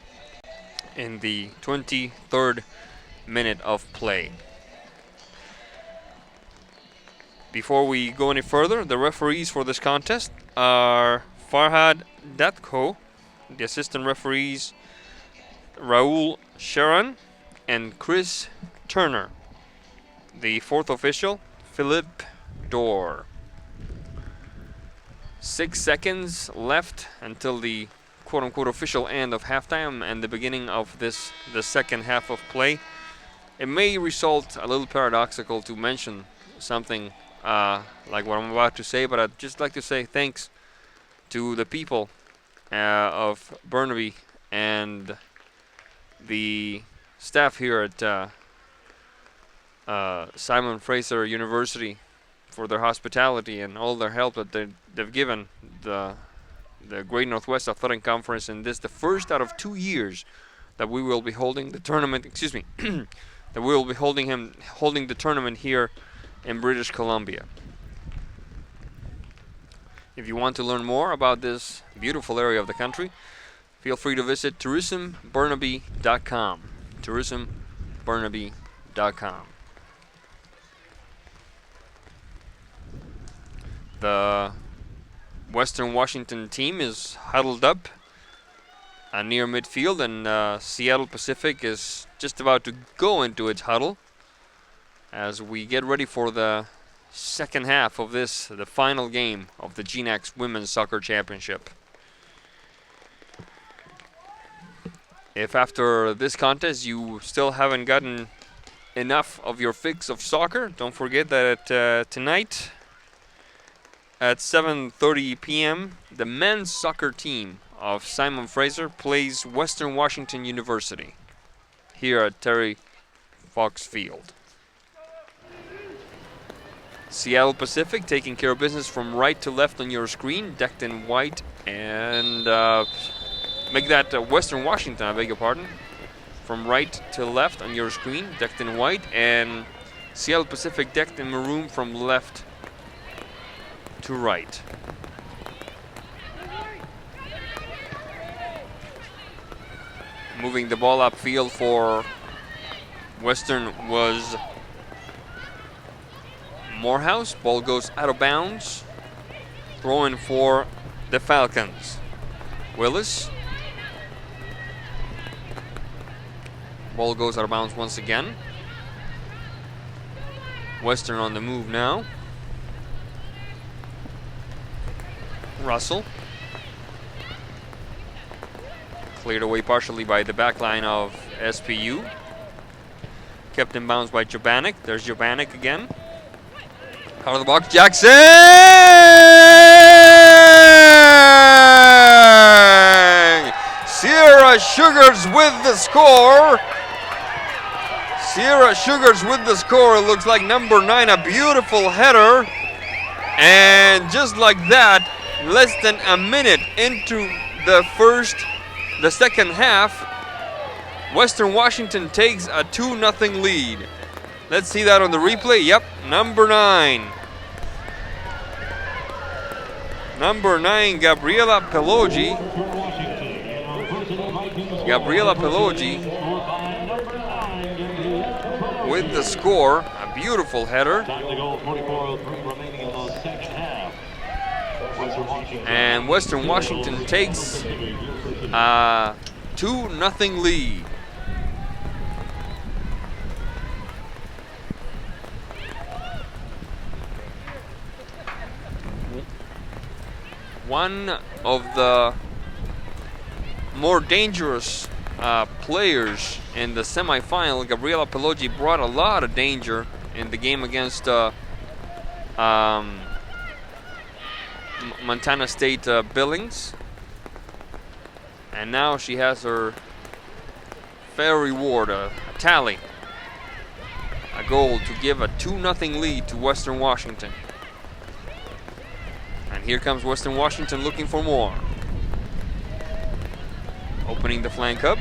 in the 23rd minute of play. Before we go any further, the referees for this contest are Farhad Datko, the assistant referees Raul Sharon and Chris Turner. The fourth official, Philippe Dorr. 6 seconds left until the quote-unquote official end of halftime and the beginning of the second half of play. It may result a little paradoxical to mention something like what I'm about to say, but I'd just like to say thanks to the people of Burnaby and the staff here at Simon Fraser University for their hospitality and all their help that they've given the Great Northwest Athletic Conference in this, the first out of 2 years that we will be holding the tournament. Excuse me, that we will be holding the tournament here in British Columbia. If you want to learn more about this beautiful area of the country, feel free to visit tourismburnaby.com. tourismburnaby.com. The Western Washington team is huddled up near midfield, and Seattle Pacific is just about to go into its huddle as we get ready for the second half of the final game of the GNAC Women's Soccer Championship. If after this contest you still haven't gotten enough of your fix of soccer, don't forget that tonight at 7:30 p.m., the men's soccer team of Simon Fraser plays Western Washington University here at Terry Fox Field. Seattle Pacific taking care of business from right to left on your screen, decked in white, and make that Western Washington, I beg your pardon, from right to left on your screen, decked in white, and Seattle Pacific decked in maroon from left to right. Moving the ball upfield for Western was Morehouse. Ball goes out of bounds. Throwing for the Falcons. Willis. Ball goes out of bounds once again. Western on the move now. Russell. Cleared away partially by the back line of SPU. Kept in bounds by Jobanek. There's Jobanek again. Out of the box, Jackson! Sierra Sugars with the score. Sierra Sugars with the score. It looks like number 9, a beautiful header. And just like that, less than a minute into the second half, Western Washington takes a 2-0 lead. Let's see that on the replay. Yep, number 9. Number 9, Gabriela Pelogi. Gabriela Pelogi with the score. A beautiful header. And Western Washington takes a 2-0 lead. One of the more dangerous players in the semifinal, Gabriela Pelogi, brought a lot of danger in the game against Montana State Billings. And now she has her fair reward, a tally, a goal to give a 2-0 lead to Western Washington. And here comes Western Washington looking for more. Opening the flank up.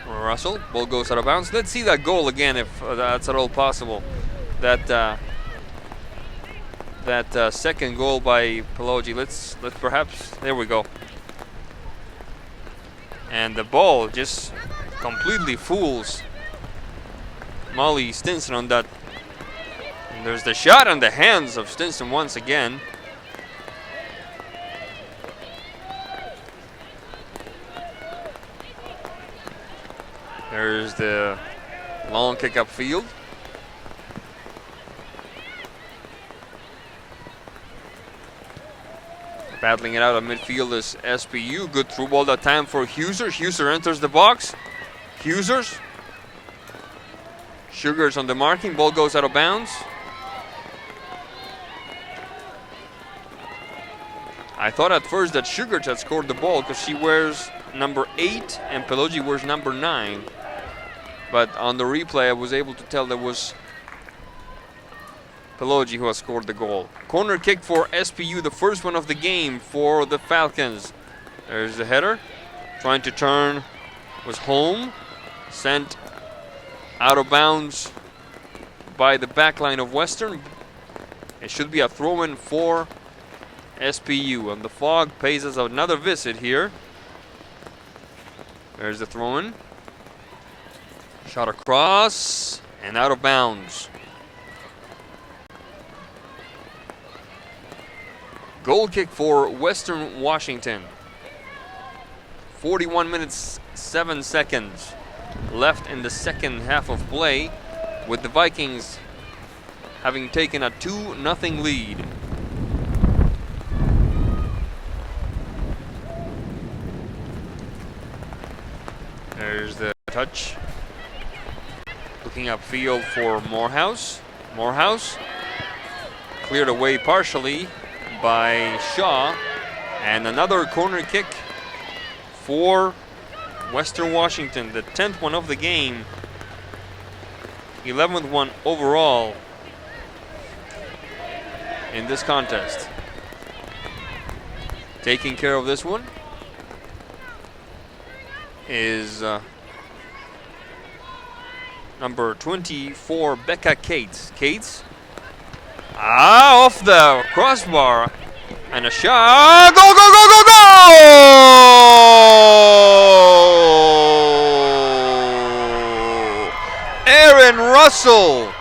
Russell, ball goes out of bounds. Let's see that goal again, if that's at all possible. That second goal by Pelogi. Let's perhaps, there we go. And the ball just completely fools Molly Stinson on that. And there's the shot on the hands of Stinson once again. There's the long kick upfield. Battling it out of midfield is SPU. Good through ball that time for Huser. Huser enters the box. Husers. Sugars on the marking. Ball goes out of bounds. I thought at first that Sugars had scored the ball because she wears number 8 and Pelogi wears number 9. But on the replay, I was able to tell that was Pelogi who has scored the goal. Corner kick for SPU, the first one of the game for the Falcons. There's the header. Trying to turn, was home. Sent out of bounds by the back line of Western. It should be a throw-in for SPU. And the fog pays us another visit here. There's the throw-in. Shot across and out of bounds. Goal kick for Western Washington. 41 minutes, 7 seconds left in the second half of play, with the Vikings having taken a 2-0 lead. There's the touch. Looking upfield for Morehouse. Morehouse cleared away partially by Shaw. And another corner kick for Western Washington, the 10th one of the game. 11th one overall in this contest. Taking care of this one is number 24, Becca Cates. Cates, off the crossbar, and a shot. Go, go, go, go, go! Aaron Russell.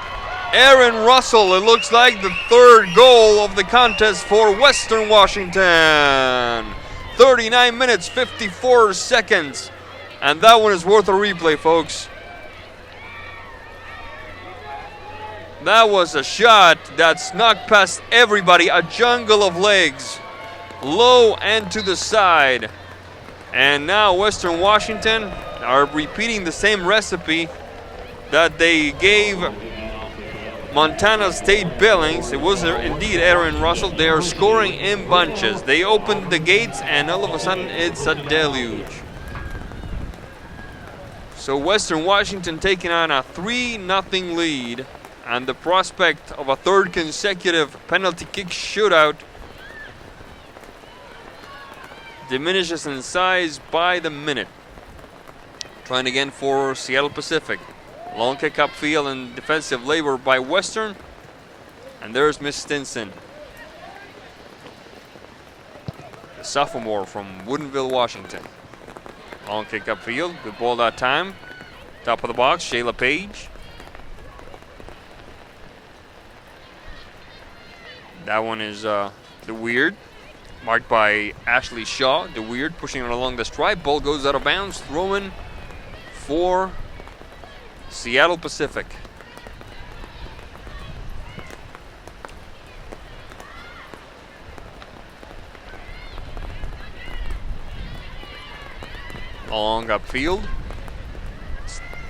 Aaron Russell, it looks like the third goal of the contest for Western Washington. 39 minutes, 54 seconds. And that one is worth a replay, folks. That was a shot that snuck past everybody. A jungle of legs. Low and to the side. And now Western Washington are repeating the same recipe that they gave Montana State Billings. It was indeed Aaron Russell. They are scoring in bunches. They opened the gates and all of a sudden it's a deluge. So Western Washington taking on a 3-0 lead, and the prospect of a third consecutive penalty kick shootout diminishes in size by the minute. Trying again for Seattle Pacific. Long kick upfield and defensive labor by Western. And there's Miss Stinson, the sophomore from Woodinville, Washington. Long kick upfield. Good ball that time. Top of the box, Shayla Page. That one is the Weird, marked by Ashley Shaw. The Weird pushing it along the stripe. Ball goes out of bounds. Throwing for Seattle Pacific. Long upfield.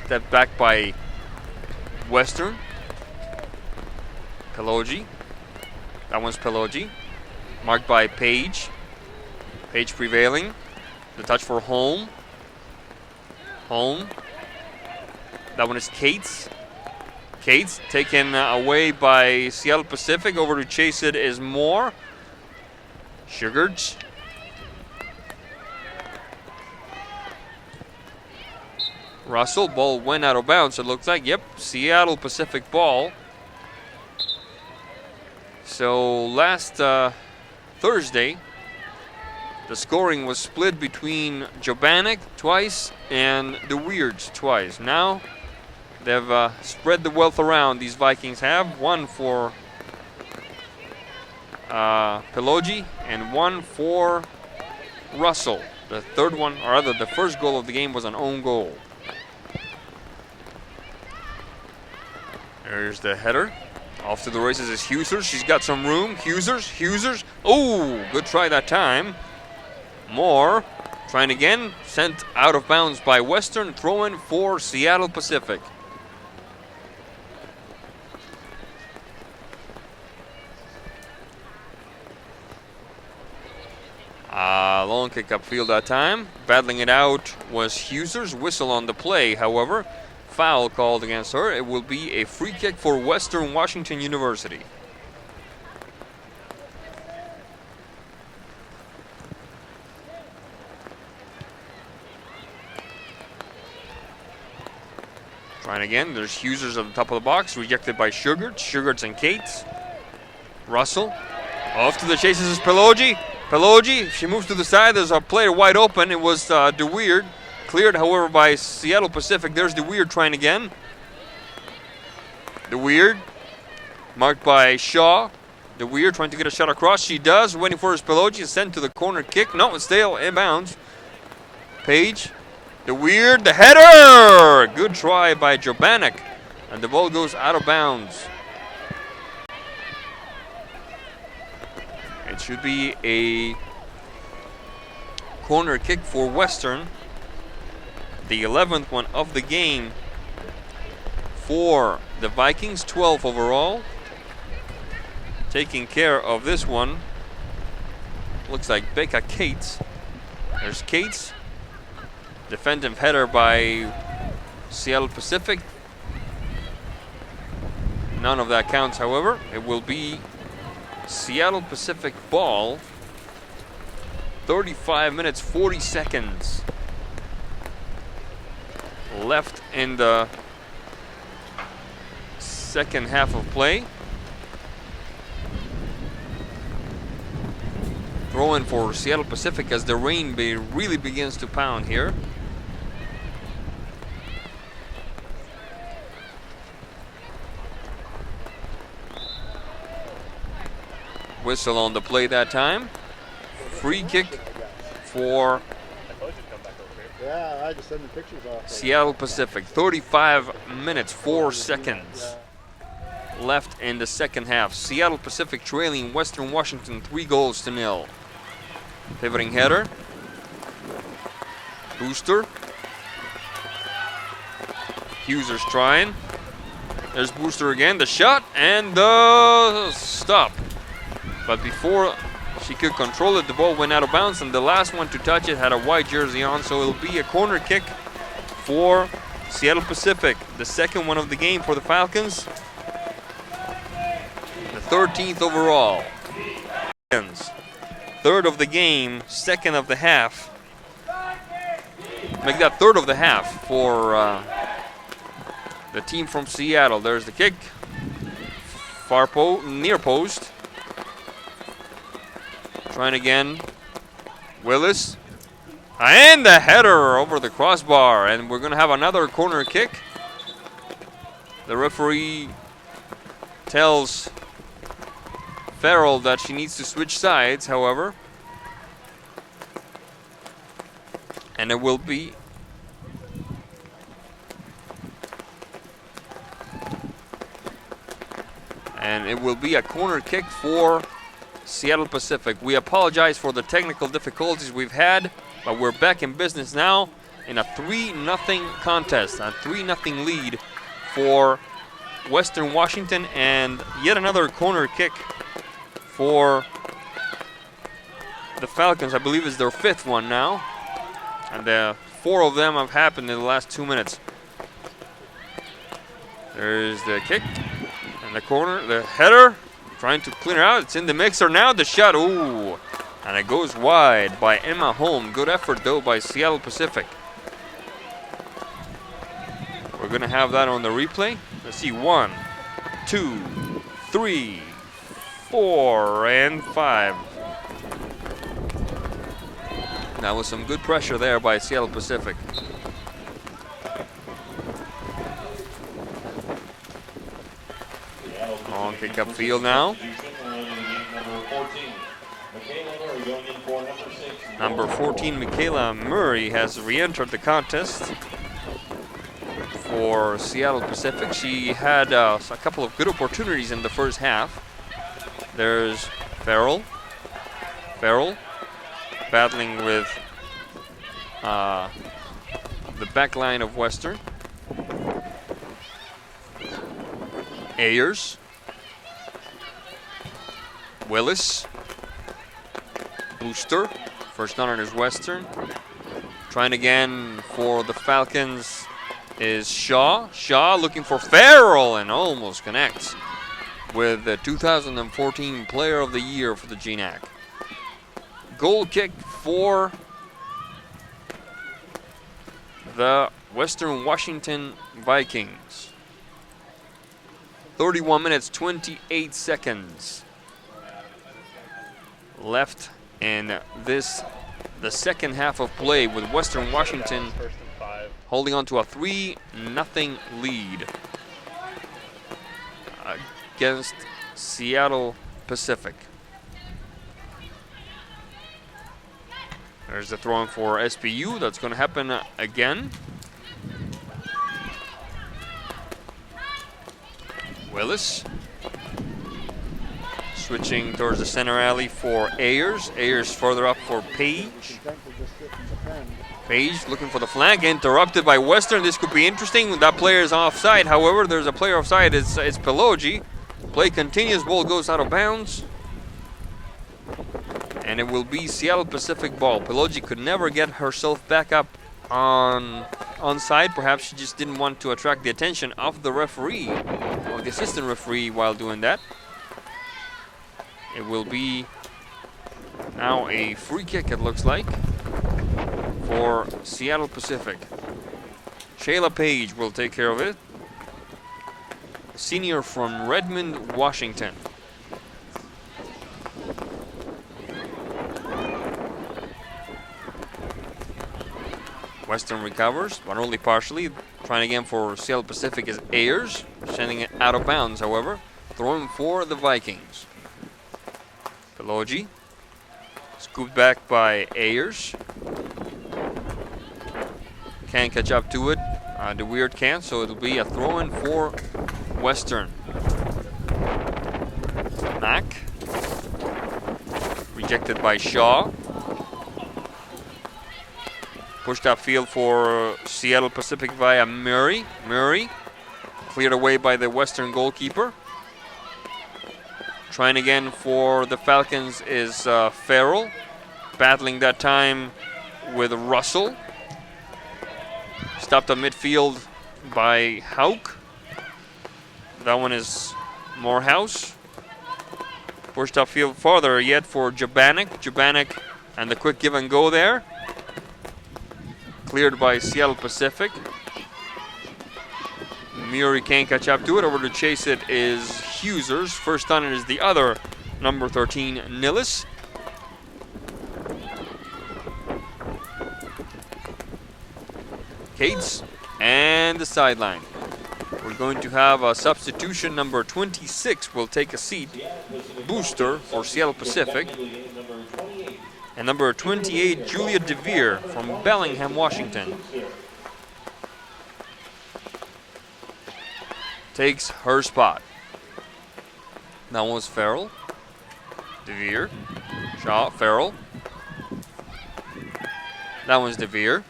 Step back by Western. Pelogi. That one's Pelogi. Marked by Page. Page prevailing. The touch for Holm. Holm. That one is Cates. Cates taken away by Seattle Pacific. Over to chase it is Moore. Sugards. Russell. Ball went out of bounds, it looks like. Yep, Seattle Pacific ball. So last Thursday, the scoring was split between Jobanek twice and the Weirds twice. Now they've spread the wealth around. These Vikings have one for Pelogi and one for Russell. The third one, or rather the first goal of the game, was an own goal. There's the header. Off to the races is Husers. She's got some room. Husers. Oh, good try that time. Moore trying again. Sent out of bounds by Western. Throwing for Seattle Pacific. Long kick upfield that time. Battling it out was Husers. Whistle on the play, however. Foul called against her. It will be a free kick for Western Washington University. Trying again. There's Husers at the top of the box. Rejected by Sugards and Cates. Russell. Off to the chases is Pelogi. Pelogi, she moves to the side. There's a player wide open. It was DeWeird. Cleared, however, by Seattle Pacific. There's DeWeird trying again. DeWeird, marked by Shaw. DeWeird trying to get a shot across. She does. Waiting for his Pelogi. Sent to the corner kick. No, it's still inbounds. Page. DeWeird, the header! Good try by Jobanek. And the ball goes out of bounds. It should be a corner kick for Western. The 11th one of the game for the Vikings, 12 overall. Taking care of this one, looks like Becca Cates. There's Cates. Defensive header by Seattle Pacific. None of that counts, however. It will be Seattle Pacific ball. 35 minutes, 40 seconds left in the second half of play. Throw in for Seattle Pacific as the rain really begins to pound here. Whistle on the play that time. Free kick for I just sent the pictures off. Seattle Pacific. 35 minutes, 4 seconds left in the second half. Seattle Pacific trailing Western Washington 3-0. Pivoting header. Booster. Husers trying. There's Booster again. The shot and the stop. But before she could control it, the ball went out of bounds, and the last one to touch it had a white jersey on, so it'll be a corner kick for Seattle Pacific. The second one of the game for the Falcons. The 13th overall. Third of the game, second of the half. make that third of the half for the team from Seattle. There's the kick. Near post. Trying again. Willis. And the header over the crossbar. And we're going to have another corner kick. The referee tells Farrell that she needs to switch sides, however. And it will be a corner kick for Seattle Pacific. We apologize for the technical difficulties we've had, but we're back in business now in a 3-0 contest, a 3-0 lead for Western Washington, and yet another corner kick for the Falcons. I believe it's their 5th one now, and 4 of them have happened in the last 2 minutes. There's the kick in the corner, the header, trying to clean it out. It's in the mixer now, the shot, ooh, and it goes wide by Emma Holm. Good effort though by Seattle Pacific. We're gonna have that on the replay. Let's see, 1, 2, 3, 4, and 5. That was some good pressure there by Seattle Pacific. On kick-up field now. Number 14, Michaela Murray, has re-entered the contest for Seattle Pacific. She had a couple of good opportunities in the first half. There's Farrell. Battling with the back line of Western. Ayers. Willis. Booster. First runner is Western. Trying again for the Falcons is Shaw. Shaw looking for Farrell and almost connects with the 2014 Player of the Year for the GNAC. Goal kick for the Western Washington Vikings. 31 minutes, 28 seconds left in the second half of play, with Western Washington holding on to a 3-0 lead against Seattle Pacific. There's the throw-in for SPU. That's going to happen again. Willis. Switching towards the center alley for Ayers. Ayers further up for Page. Page looking for the flank. Interrupted by Western. This could be interesting. That player is offside. However, there's a player offside. It's Pelogi. Play continues. Ball goes out of bounds. And it will be Seattle Pacific ball. Pelogi could never get herself back up on side. Perhaps she just didn't want to attract the attention of the referee, or the assistant referee, while doing that. It will be now a free kick, it looks like, for Seattle Pacific. Shayla Page will take care of it. Senior from Redmond, Washington. Western recovers, but only partially. Trying again for Seattle Pacific is Ayers, sending it out of bounds, however. Throwing for the Vikings. Pelogi, scooped back by Ayers. Can't catch up to it. The Weird can't, so it'll be a throw-in for Western. Mack. Rejected by Shaw. Pushed upfield for Seattle Pacific via Murray. Murray cleared away by the Western goalkeeper. Trying again for the Falcons is Farrell. Battling that time with Russell. Stopped at midfield by Hauk. That one is Morehouse. Pushed upfield farther yet for Jabanek. Jabanek and the quick give and go there. cleared by Seattle Pacific. Murray can't catch up to it. Over to chase it is Husers. First on it is the other number 13, Nillis. Cates and the sideline. We're going to have a substitution. Number 26 will take a seat. Booster for Seattle Pacific. And number 28, Julia DeVere from Bellingham, Washington, takes her spot. That was Farrell, DeVere, Shaw, Farrell. That one's DeVere.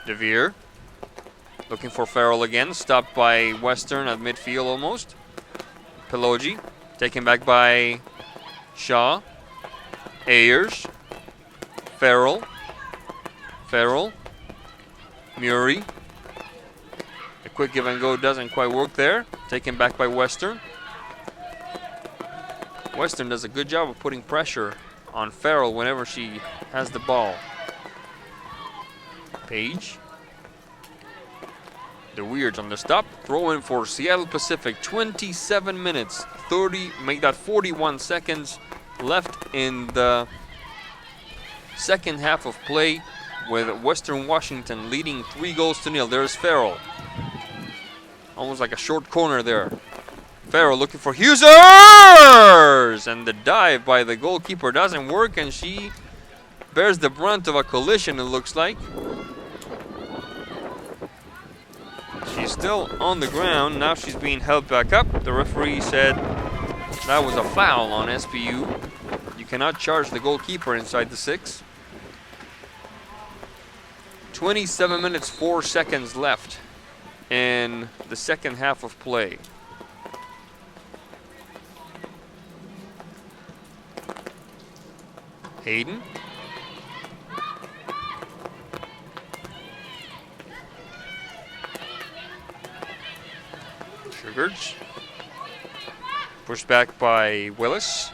DeVere looking for Farrell again, stopped by Western at midfield almost. Pelogi taken back by Shaw. Ayers, Farrell, Murray. A quick give and go doesn't quite work there. Taken back by Western. Western does a good job of putting pressure on Farrell whenever she has the ball. Page. The Weirds on the stop. Throw in for Seattle Pacific. 27 minutes, 41 seconds left in the second half of play, with Western Washington leading 3-0. There's Farrell. Almost like a short corner there. Farrell looking for Husers! And the dive by the goalkeeper doesn't work, and she bears the brunt of a collision, it looks like. She's still on the ground. Now she's being held back up. The referee said that was a foul on SPU. You cannot charge the goalkeeper inside the 6. 27 minutes, 4 seconds left in the second half of play. Hayden. Sugars. Pushed back by Willis.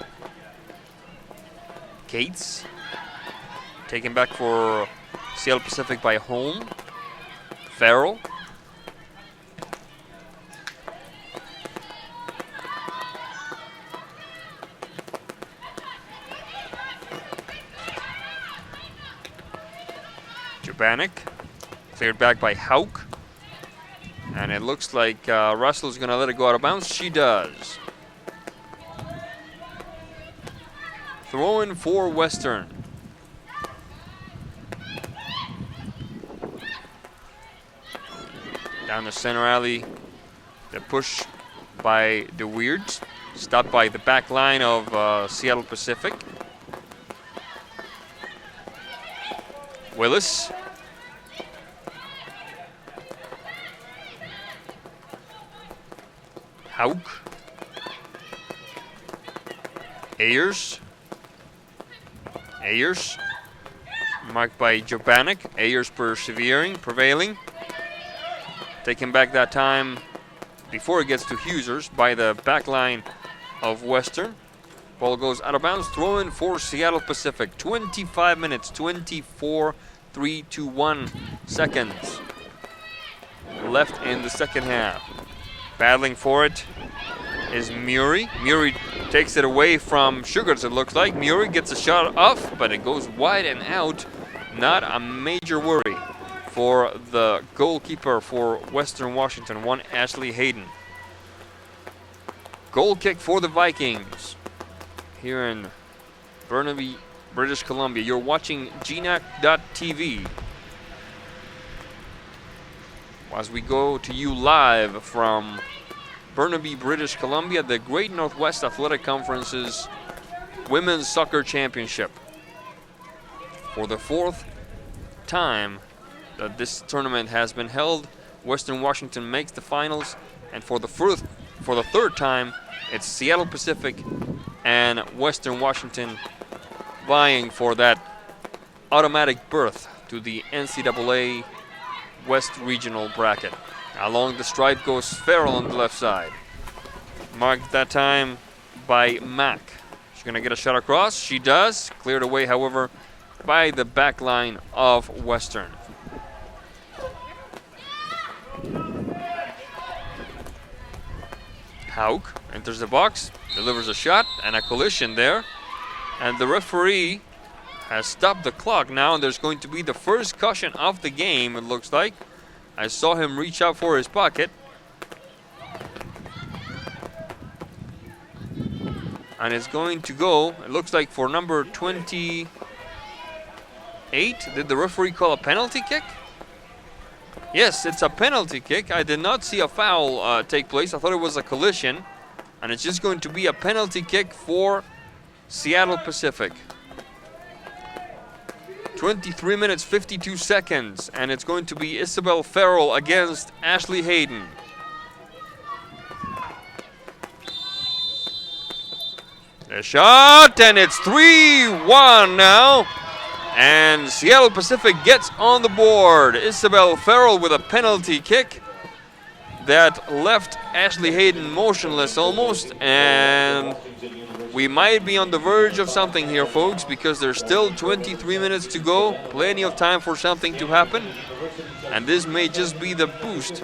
Cates. Taken back for Seattle Pacific by Holm. Farrell. Jubanik. Cleared back by Hauk. And it looks like Russell's going to let it go out of bounds. She does. Throw in for Western. Down the center alley. The push by the Weirds. Stopped by the back line of Seattle Pacific. Willis. Hauk. Ayers. Ayers. Marked by Jubanik. Ayers prevailing. Taken back that time before it gets to Husers by the back line of Western. Ball goes out of bounds. Throw in for Seattle Pacific. 25 minutes, 24, 3 to 1 seconds left in the second half. Battling for it is Murray. Murray takes it away from Sugars, it looks like. Murray gets a shot off, but it goes wide and out. Not a major worry for the goalkeeper for Western Washington, one Ashley Hayden. Goal kick for the Vikings here in Burnaby, British Columbia. You're watching GNAC.TV as we go to you live from Burnaby, British Columbia, the Great Northwest Athletic Conference's Women's Soccer Championship. For the 4th time that this tournament has been held, Western Washington makes the finals, and for the 3rd time, it's Seattle Pacific and Western Washington vying for that automatic berth to the NCAA West Regional bracket. Along the stripe goes Farrell on the left side. Marked that time by Mack. She's going to get a shot across. She does. Cleared away, however, by the back line of Western. Hauk enters the box, delivers a shot, and a collision there. And the referee has stopped the clock now, and there's going to be the first caution of the game, it looks like. I saw him reach out for his pocket. And it's going to go, it looks like, for number 28. Did the referee call a penalty kick? Yes, it's a penalty kick. I did not see a foul take place. I thought it was a collision. And it's just going to be a penalty kick for Seattle Pacific. 23 minutes, 52 seconds. And it's going to be Isabel Farrell against Ashley Hayden. A shot, and it's 3-1 now. And Seattle Pacific gets on the board. Isabel Farrell with a penalty kick that left Ashley Hayden motionless almost. And we might be on the verge of something here, folks, because there's still 23 minutes to go. Plenty of time for something to happen. And this may just be the boost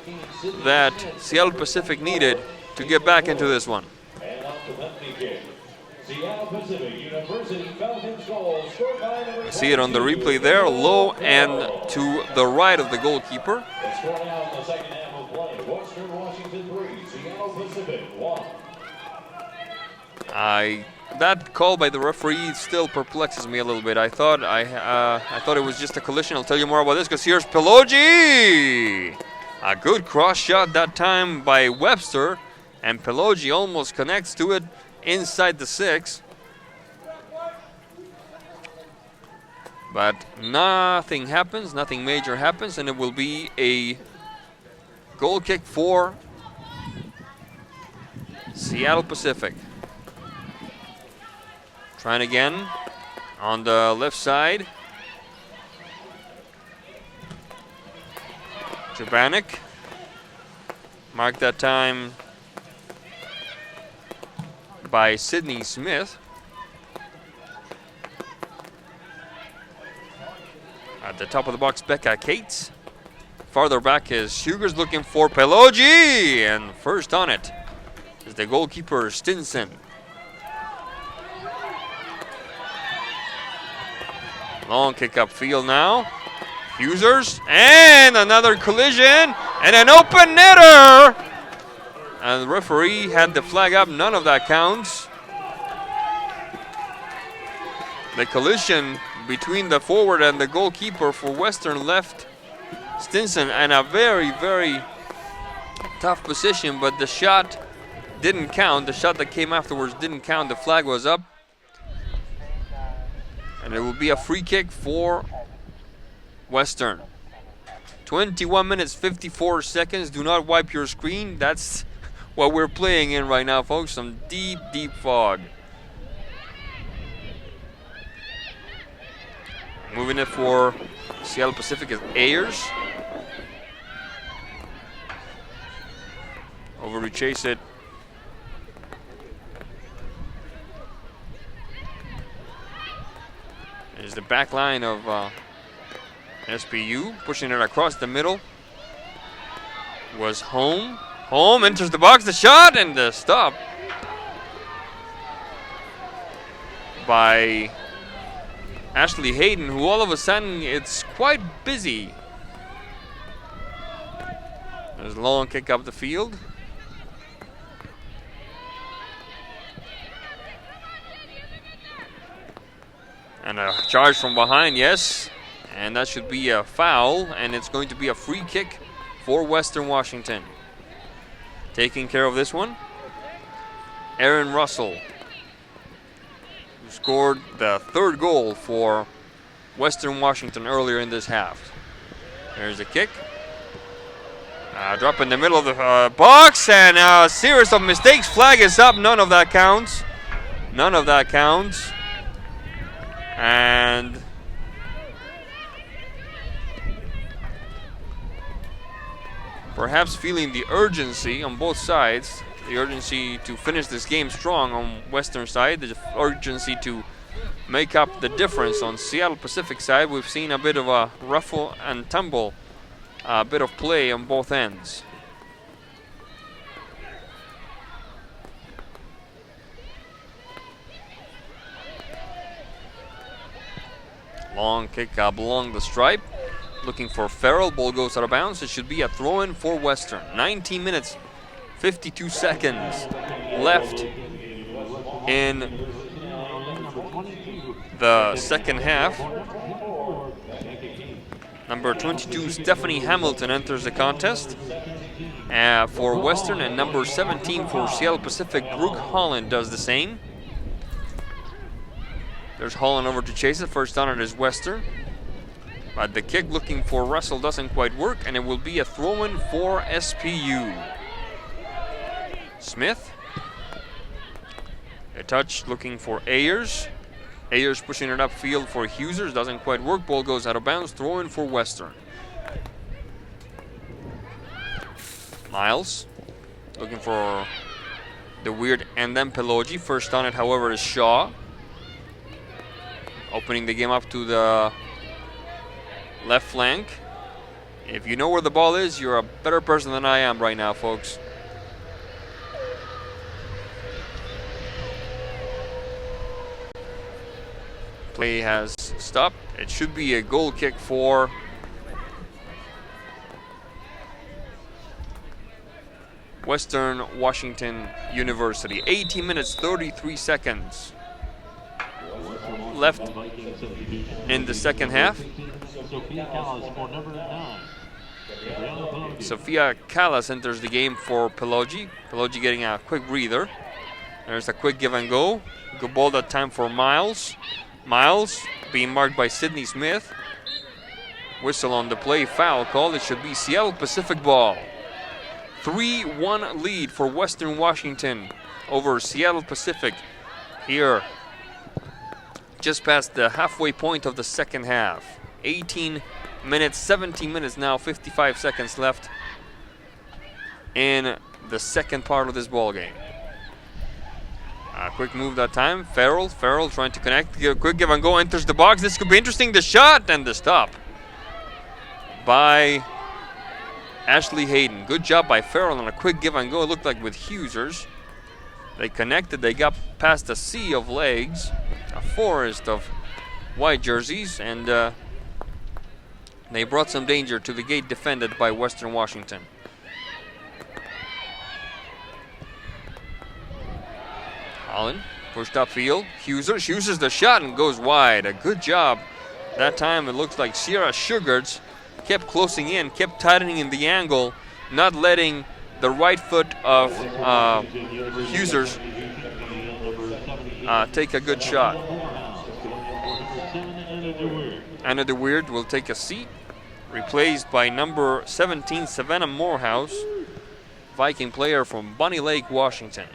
that Seattle Pacific needed to get back into this one. Seattle Pacific University Falcons goal scored by number. See it on the replay there, low and to the right of the goalkeeper. It's scored out in the second half of play. Western Washington 3, Seattle Pacific 1. That call by the referee still perplexes me a little bit. I thought it was just a collision. I'll tell you more about this because here's Pelogi. A good cross shot that time by Webster, and Pelogi almost connects to it inside the 6. But nothing happens, nothing major happens, and it will be a goal kick for Seattle Pacific. Trying again on the left side. Jabanik marked that time by Sidney Smith. At the top of the box, Becca Cates. Farther back is Hugers looking for Pelogi, and first on it is the goalkeeper Stinson. Long kick upfield now. Hugers, and another collision, and an open netter. And the referee had the flag up. None of that counts. The collision between the forward and the goalkeeper for Western left Stinson in a very, very tough position, but the shot didn't count. The shot that came afterwards didn't count. The flag was up. And it will be a free kick for Western. 21 minutes, 54 seconds. Do not wipe your screen. That's what we're playing in right now, folks. Some deep, deep fog. Moving it for Seattle Pacific is Ayers. Over to chase it. There's the back line of SPU. Pushing it across the middle was Home. Home enters the box. The shot and the stop by Ashley Hayden, who all of a sudden it's quite busy. There's a long kick up the field. And a charge from behind, yes. And that should be a foul, and it's going to be a free kick for Western Washington. Taking care of this one, Aaron Russell, who scored the third goal for Western Washington earlier in this half. There's a kick. Drop in the middle of the box, and a series of mistakes. Flag is up. None of that counts. None of that counts. And perhaps feeling the urgency on both sides, the urgency to finish this game strong on Western side, the urgency to make up the difference. On Seattle Pacific side, we've seen a bit of a ruffle and tumble, a bit of play on both ends. Long kick up along the stripe, looking for Farrell. Ball goes out of bounds. It should be a throw-in for Western. 19 minutes, 52 seconds left in the second half. Number 22, Stephanie Hamilton, enters the contest for Western, and number 17 for Seattle Pacific, Brooke Holland, does the same. There's Holland over to chase it. First on it is Western. But the kick looking for Russell doesn't quite work, and it will be a throw-in for SPU. Smith. A touch looking for Ayers. Ayers pushing it upfield for Husers. Doesn't quite work. Ball goes out of bounds. Throw-in for Western. Miles. Looking for the weird and then Pelogi. First on it, however, is Shaw. Opening the game up to the left flank. If you know where the ball is, you're a better person than I am right now, folks. Play has stopped. It should be a goal kick for Western Washington University. 18 minutes, 33 seconds left in the second half. Sophia Callas enters the game for Pelogi. Pelogi getting a quick breather. There's a quick give and go. Good ball that time for Miles. Miles being marked by Sydney Smith. Whistle on the play, foul called. It should be Seattle Pacific ball. 3-1 lead for Western Washington over Seattle Pacific here just past the halfway point of the second half. 18 minutes, 17 minutes now, 55 seconds left in the second part of this ball game. A quick move that time. Farrell trying to connect. Quick give and go, enters the box. This could be interesting. The shot and the stop by Ashley Hayden. Good job by Farrell on a quick give and go. It looked like with Husers. They connected. They got past a sea of legs, a forest of white jerseys, and they brought some danger to the gate defended by Western Washington. Holland pushed upfield. Husers the shot and goes wide. A good job that time. It looks like Sierra Sugarts kept closing in, kept tightening in the angle, not letting the right foot of Husers take a good shot. Anna DeWeird will take a seat, replaced by number 17, Savannah Morehouse, Viking player from Bunny Lake, Washington.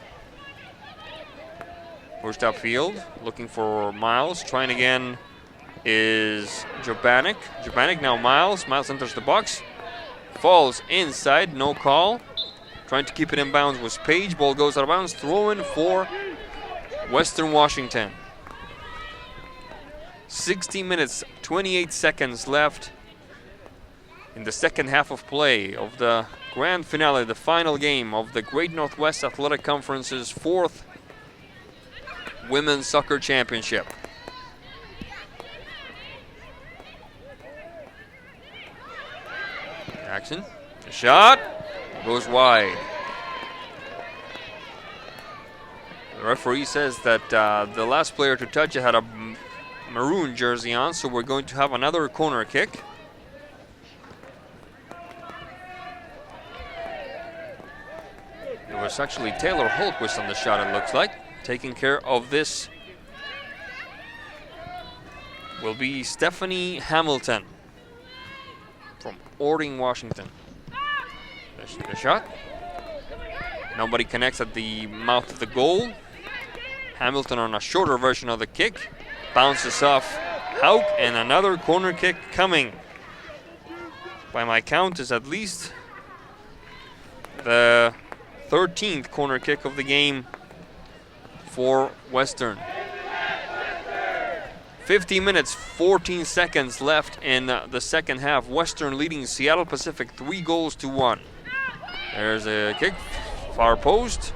Pushed upfield, looking for Miles. Trying again is Jobanik. Jobanik now Miles. Miles enters the box. Falls inside, no call. Trying to keep it in bounds was Page. Ball goes out of bounds. Throw-in for Western Washington. 60 minutes, 28 seconds left in the second half of play of the grand finale, the final game of the Great Northwest Athletic Conference's fourth Women's Soccer Championship. Jackson, the shot goes wide. The referee says that the last player to touch it had a maroon jersey on, so we're going to have another corner kick. It was actually Taylor Holquist on the shot, it looks like. Taking care of this will be Stephanie Hamilton from Ording, Washington. The shot. Nobody connects at the mouth of the goal. Hamilton on a shorter version of the kick. Bounces off Hauk, and another corner kick coming. By my count, is at least the 13th corner kick of the game for Western. 50 minutes, 14 seconds left in the second half. Western leading Seattle Pacific 3-1. There's a kick, far post.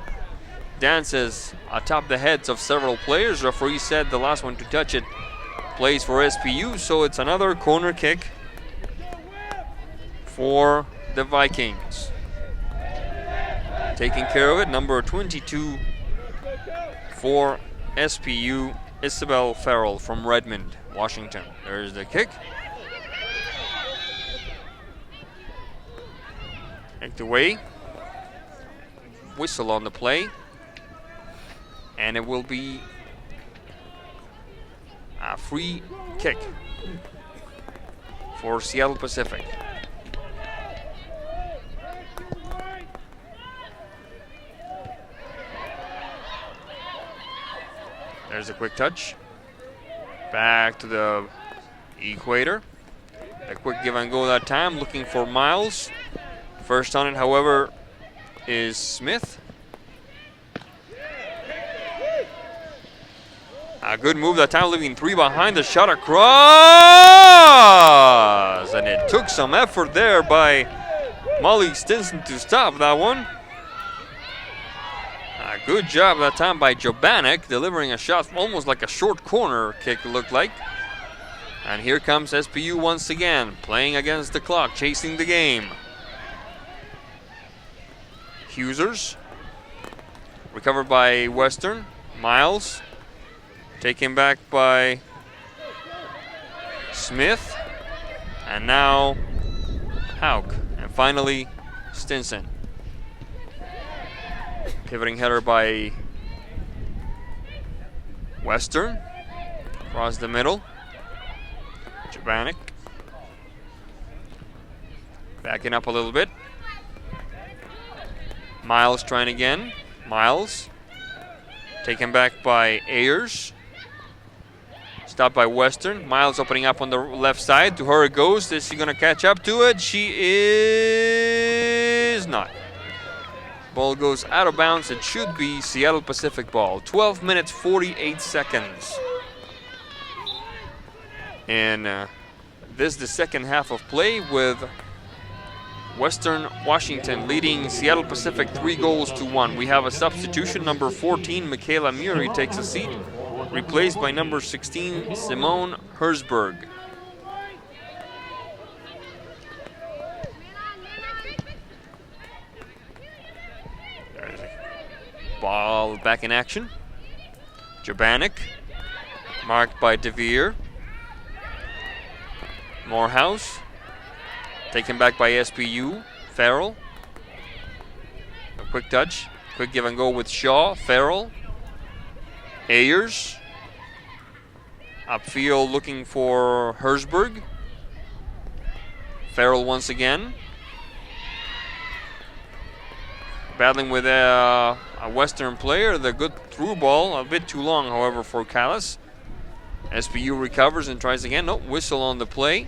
Dances atop the heads of several players. Referee said the last one to touch it plays for SPU, so it's another corner kick for the Vikings. Taking care of it, number 22 for SPU, Isabel Farrell from Redmond, Washington. There's the kick. Kicked away. Whistle on the play. And it will be a free kick for Seattle Pacific. There's a quick touch. Back to the equator. A quick give and go that time, looking for Miles. First on it, however, is Smith. A good move that time, leaving 3 behind. The shot across! And it took some effort there by Molly Stinson to stop that one. A good job that time by Jobanek, delivering a shot almost like a short corner kick, it looked like. And here comes SPU once again, playing against the clock, chasing the game. Husers, recovered by Western. Miles, taken back by Smith. And now Hauk. And finally Stinson. Pivoting header by Western. Across the middle. Jobanek. Backing up a little bit. Miles trying again. Miles. Taken back by Ayers. Stopped by Western. Miles opening up on the left side. To her it goes. Is she going to catch up to it? She is not. Ball goes out of bounds. It should be Seattle Pacific ball. 12 minutes, 48 seconds. And this is the second half of play with Western Washington leading Seattle Pacific 3-1. We have a substitution. Number 14, Michaela Muri, takes a seat, replaced by number 16, Simone Herzberg. There's a ball back in action. Jobanek, marked by DeVere. Morehouse, taken back by SPU. Farrell. A quick touch. Quick give and go with Shaw. Farrell. Ayers. Upfield looking for Herzberg. Farrell once again. Battling with a Western player. The good through ball. A bit too long, however, for Callis. SPU recovers and tries again. No, whistle on the play.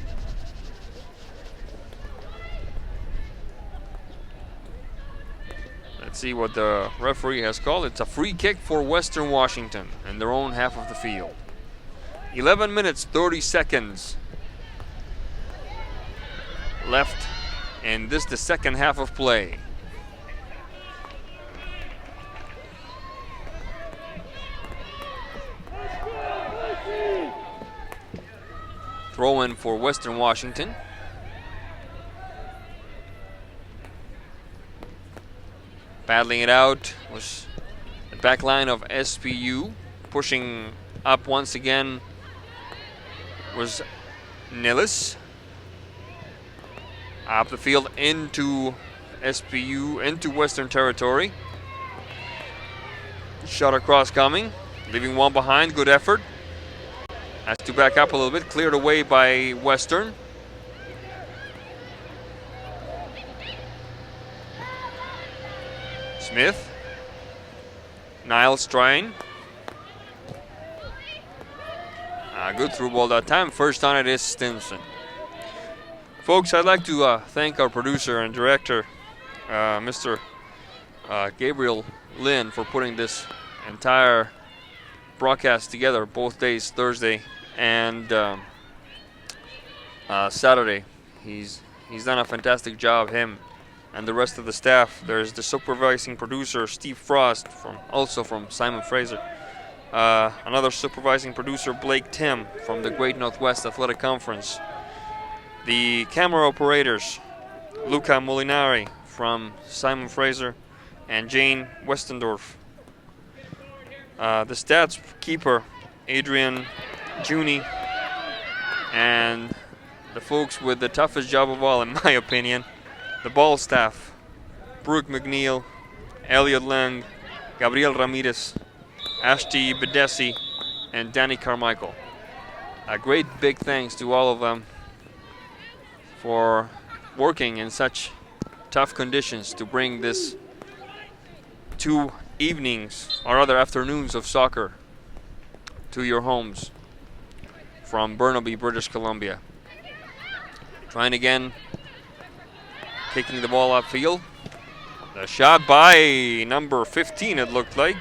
Let's see what the referee has called. It's a free kick for Western Washington in their own half of the field. 11 minutes, 30 seconds left in this, the second half of play. Throw in for Western Washington. Battling it out was the back line of SPU. Pushing up once again was Nillis. Up the field into SPU, into Western territory. Shot across coming, leaving one behind. Good effort. Has to back up a little bit, cleared away by Western. Smith. Niles trying. Good through ball that time. First on it is Stinson. Folks, I'd like to thank our producer and director, Mr. Gabriel Lynn, for putting this entire broadcast together, both days, Thursday and Saturday. He's done a fantastic job, him and the rest of the staff. There's the supervising producer, Steve Frost, also from Simon Fraser. Another supervising producer, Blake Tim, from the Great Northwest Athletic Conference. The camera operators, Luca Molinari from Simon Fraser and Jane Westendorf. The stats keeper, Adrian Juni, and the folks with the toughest job of all, in my opinion, the ball staff, Brooke McNeil, Elliot Lang, Gabriel Ramirez, Ashti Bedesi, and Danny Carmichael. A great big thanks to all of them for working in such tough conditions to bring this 2 evenings or other afternoons of soccer to your homes from Burnaby, British Columbia. Trying again, kicking the ball upfield. The shot by number 15, it looked like,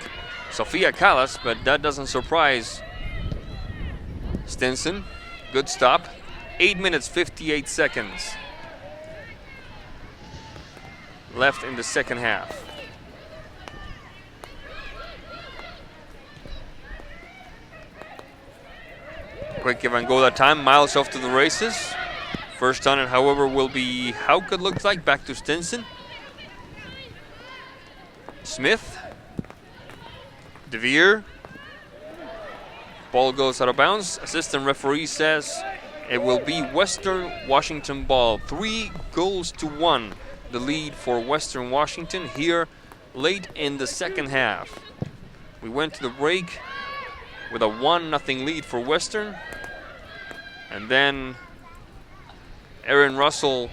Sofia Callas, but that doesn't surprise Stinson. Good stop. 8 minutes, 58 seconds left in the second half. Quick give and go that time. Miles off to the races. First on it, however, will be Hauk, it looks like. Back to Stinson. Smith. DeVere. Ball goes out of bounds. Assistant referee says it will be Western Washington ball. 3-1. The lead for Western Washington here late in the second half. We went to the break with a 1-0 lead for Western. And then Aaron Russell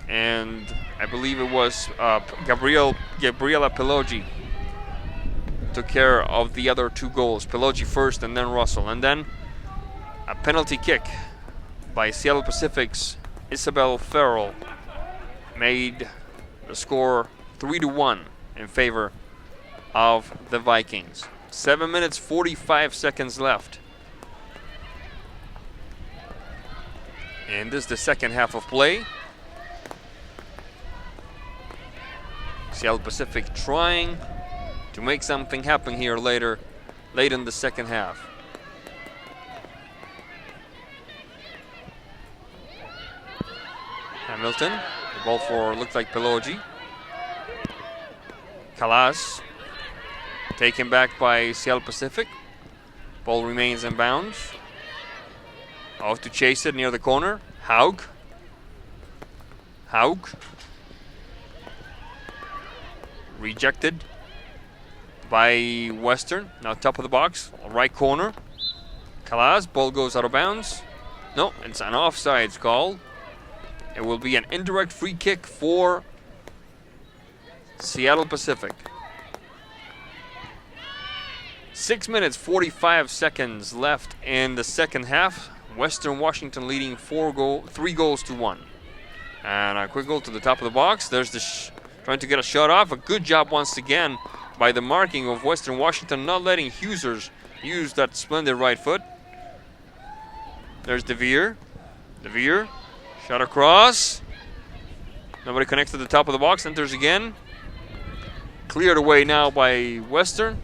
and I believe it was Gabriela Peloggi took care of the other 2 goals. Peloggi first and then Russell. And then a penalty kick by Seattle Pacific's Isabel Farrell made the score 3-1 in favor of the Vikings. 7 minutes, 45 seconds left. And this is the second half of play. Seattle Pacific trying to make something happen here late in the second half. Hamilton, the ball for looked like Peloggi. Calas, taken back by Seattle Pacific. Ball remains in bounds. Off to chase it near the corner. Hauk. Rejected by Western. Now top of the box, right corner. Calas, ball goes out of bounds. No, it's an offsides call. It will be an indirect free kick for Seattle Pacific. 6 minutes, 45 seconds left in the second half. Western Washington leading 3-1. And a quick goal to the top of the box. There's the trying to get a shot off. A good job once again by the marking of Western Washington, not letting Husers use that splendid right foot. There's DeVere. Shot across. Nobody connects to the top of the box. Enters again. Cleared away now by Western.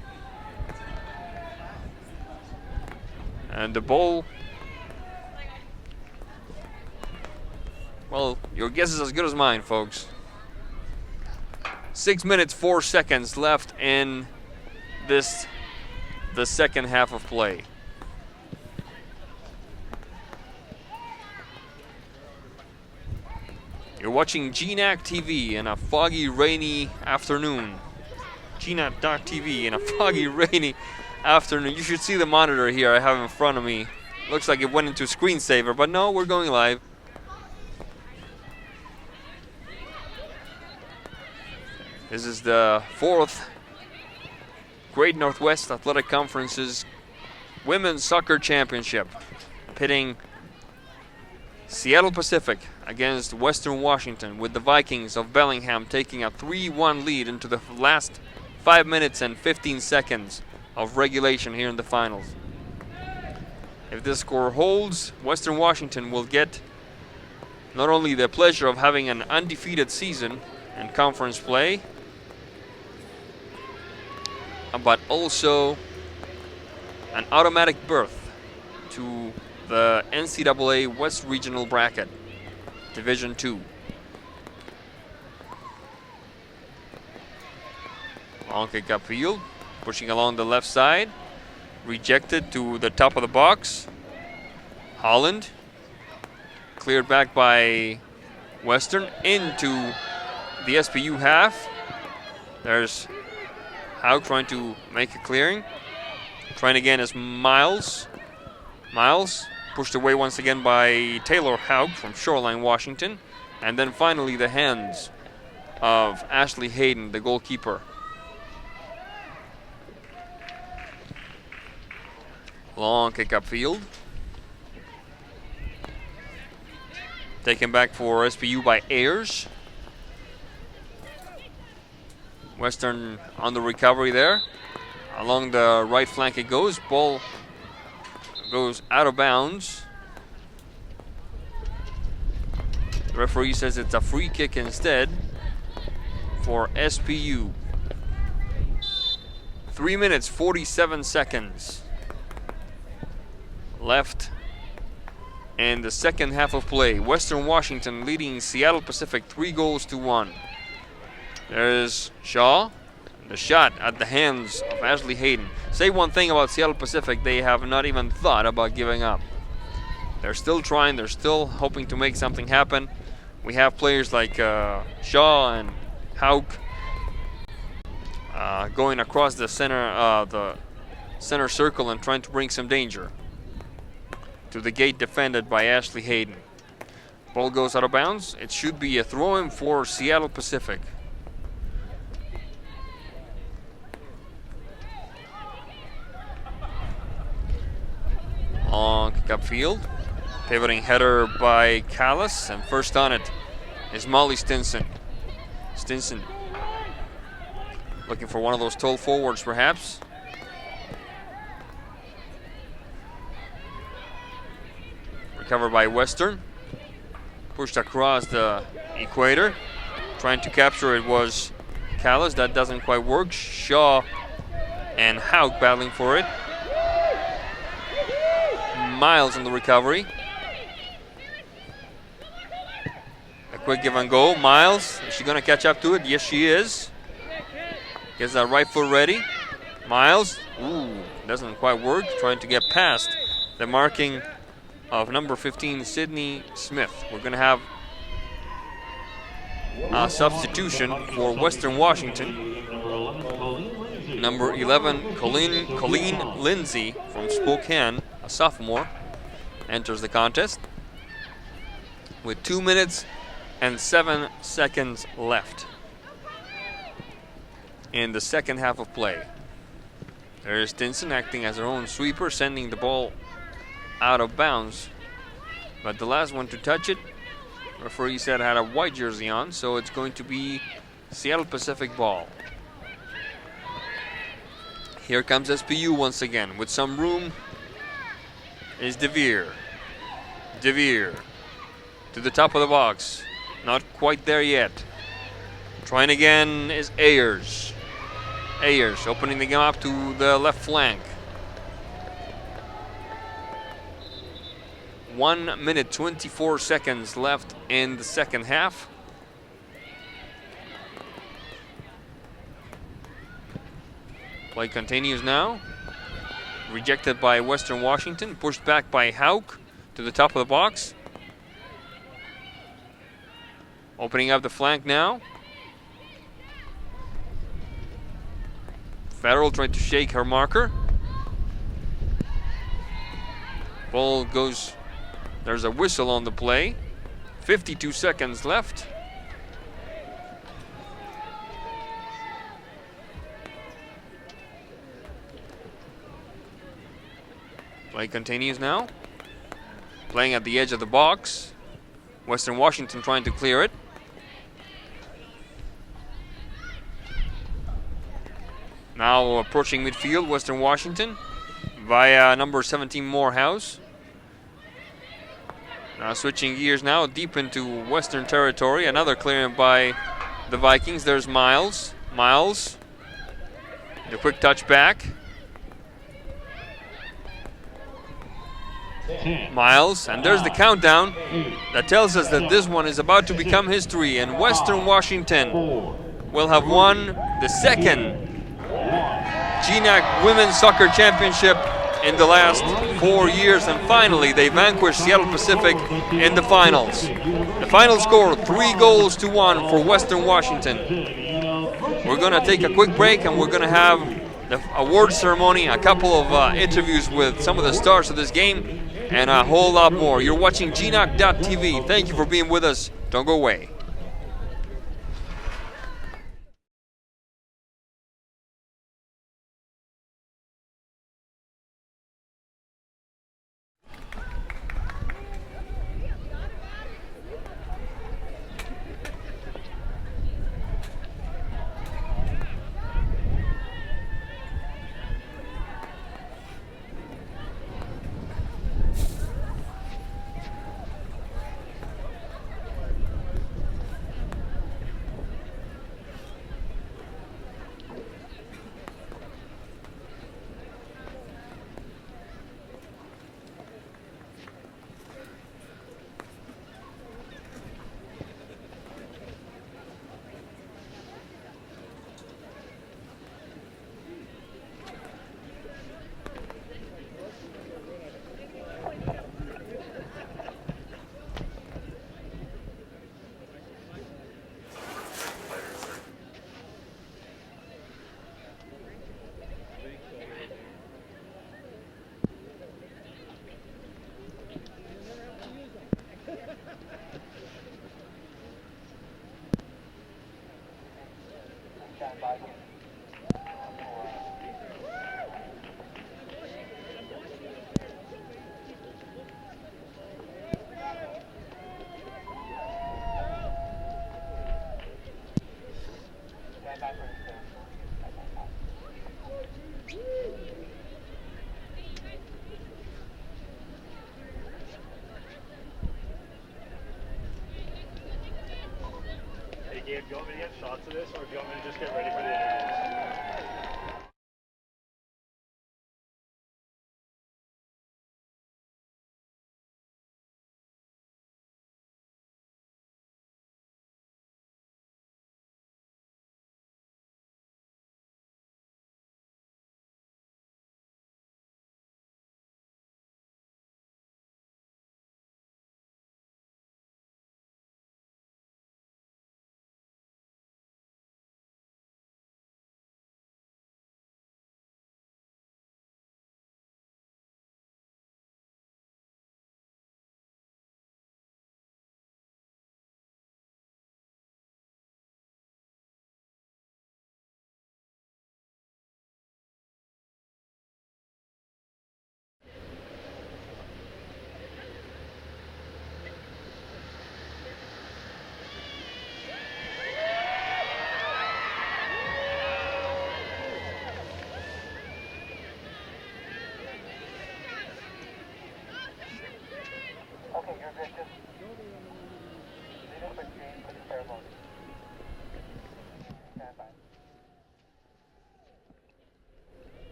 And the ball, well, your guess is as good as mine, folks. 6 minutes, 4 seconds left in the second half of play. You're watching GNAC TV in a foggy, rainy afternoon. GNAC.TV in a foggy, rainy afternoon. You should see the monitor here I have in front of me. Looks like it went into screensaver, but no, we're going live. This is the 4th Great Northwest Athletic Conference's Women's Soccer Championship, pitting Seattle Pacific against Western Washington, with the Vikings of Bellingham taking a 3-1 lead into the last 5 minutes and 15 seconds of regulation here in the finals. If this score holds, Western Washington will get not only the pleasure of having an undefeated season in conference play, but also an automatic berth to the NCAA West Regional Bracket, Division II. Long kick upfield, pushing along the left side, rejected to the top of the box. Holland, cleared back by Western into the SPU half. There's Haug trying to make a clearing. Trying again is Miles. Miles pushed away once again by Taylor Haug from Shoreline, Washington. And then finally the hands of Ashley Hayden, the goalkeeper. Long kick upfield. Taken back for SPU by Ayers. Western on the recovery there. Along the right flank it goes. Ball goes out of bounds. The referee says it's a free kick instead for SPU. 3 minutes, 47 seconds left in the second half of play. Western Washington leading Seattle Pacific 3-1. There's Shaw. The shot at the hands of Ashley Hayden. Say one thing about Seattle Pacific, they have not even thought about giving up. They're still trying, they're still hoping to make something happen. We have players like Shaw and Haug going across the center circle and trying to bring some danger to the gate defended by Ashley Hayden. Ball goes out of bounds. It should be a throw-in for Seattle Pacific. Long kick upfield. Pivoting header by Callis, and first on it is Molly Stinson. Stinson looking for one of those tall forwards perhaps. Recovered by Western. Pushed across the equator. Trying to capture it was Callis. That doesn't quite work. Shaw and Haug battling for it. Miles in the recovery. A quick give and go. Miles, is she going to catch up to it? Yes, she is. Gets that right foot ready. Miles, doesn't quite work. Trying to get past the marking of number 15, Sydney Smith. We're going to have a substitution for Western Washington. Number 11, Colleen Lindsay from Spokane, a sophomore, enters the contest with 2 minutes and 7 seconds left in the second half of play. There's Stinson acting as her own sweeper, sending the ball out of bounds. But the last one to touch it, referee said had a white jersey on, so it's going to be Seattle Pacific ball. Here comes SPU once again with some room. Is DeVere. DeVere to the top of the box. Not quite there yet. Trying again is Ayers. Ayers opening the game up to the left flank. 1 minute 24 seconds left in the second half. Play continues now. Rejected by Western Washington. Pushed back by Haug to the top of the box. Opening up the flank now. Farrell trying to shake her marker. Ball goes. There's a whistle on the play. 52 seconds left. Play continues now. Playing at the edge of the box. Western Washington trying to clear it. Now approaching midfield, Western Washington via number 17 Morehouse. Now switching gears now deep into Western territory. Another clearing by the Vikings. There's Miles. Miles. The quick touch back. Miles, and there's the countdown that tells us that this one is about to become history, and Western Washington will have won the second GNAC Women's Soccer Championship in the last 4 years, and finally they vanquished Seattle Pacific in the finals. The final score 3-1 for Western Washington. We're going to take a quick break, and we're going to have the award ceremony, a couple of interviews with some of the stars of this game, and a whole lot more. You're watching GNAC.tv. Thank you for being with us. Don't go away. Gabe, do you want me to get shots of this, or do you want me to just get ready for the interviews?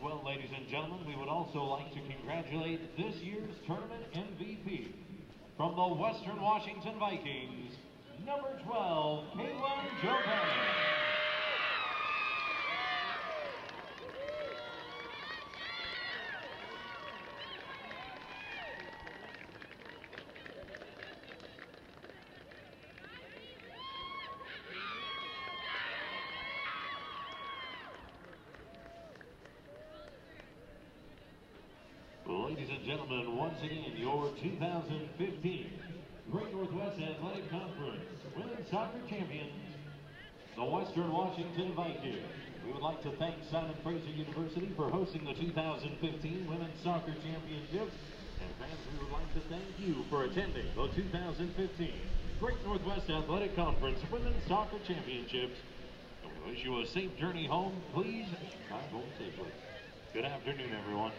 Well, ladies and gentlemen, we would also like to congratulate this year's tournament MVP from the Western Washington Vikings, number 12, Caitlin Jovan. Ladies and gentlemen, once again, your 2015 Great Northwest Athletic Conference Women's Soccer Champions, the Western Washington Vikings. We would like to thank Simon Fraser University for hosting the 2015 Women's Soccer Championships. And fans, we would like to thank you for attending the 2015 Great Northwest Athletic Conference Women's Soccer Championships. And we wish you a safe journey home. Please drive home safely. Good afternoon, everyone.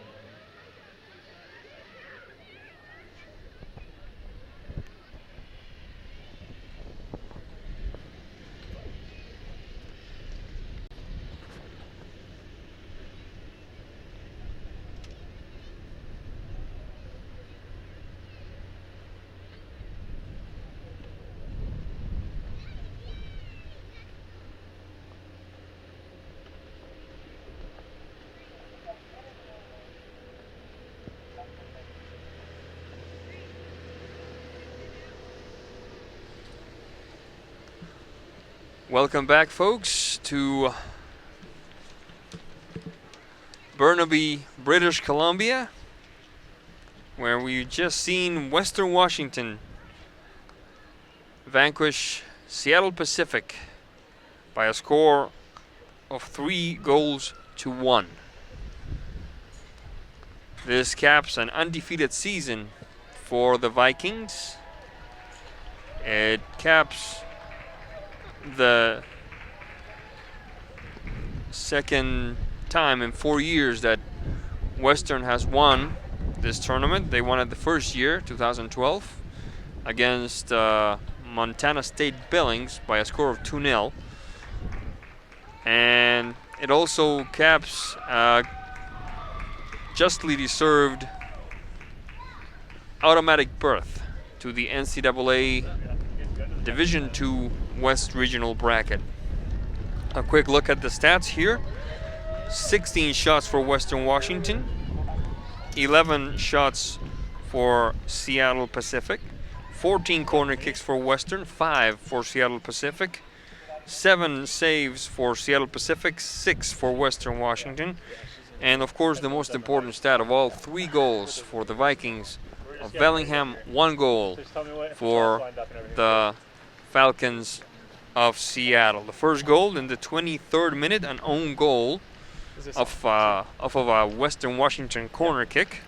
Welcome back, folks, to Burnaby, British Columbia, where we just seen Western Washington vanquish Seattle Pacific by a score of 3-1. This caps an undefeated season for the Vikings. It caps the second time in 4 years that Western has won this tournament. They won it the first year, 2012, against Montana State Billings by a score of 2-0. And it also caps justly deserved automatic berth to the NCAA Division II West Regional Bracket. A quick look at the stats here. 16 shots for Western Washington, 11 shots for Seattle Pacific, 14 corner kicks for Western, 5 for Seattle Pacific, 7 saves for Seattle Pacific, 6 for Western Washington, and of course the most important stat of all, 3 goals for the Vikings of Bellingham, 1 goal for the Falcons of Seattle. The first goal in the 23rd minute, an own goal off of a Western Washington corner kick.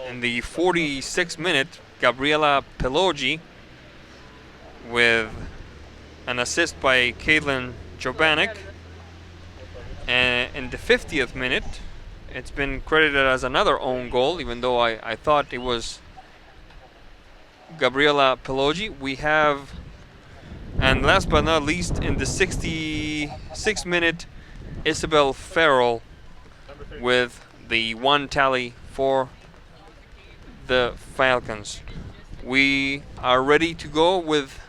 In the 46th minute, Gabriela Peloggi with an assist by Caitlin Jobanek. And in the 50th minute, it's been credited as another own goal, even though I thought it was Gabriela Peloggi. We have, and last but not least, in the 66th minute, Isabel Farrell with the 1 tally for the Falcons. We are ready to go with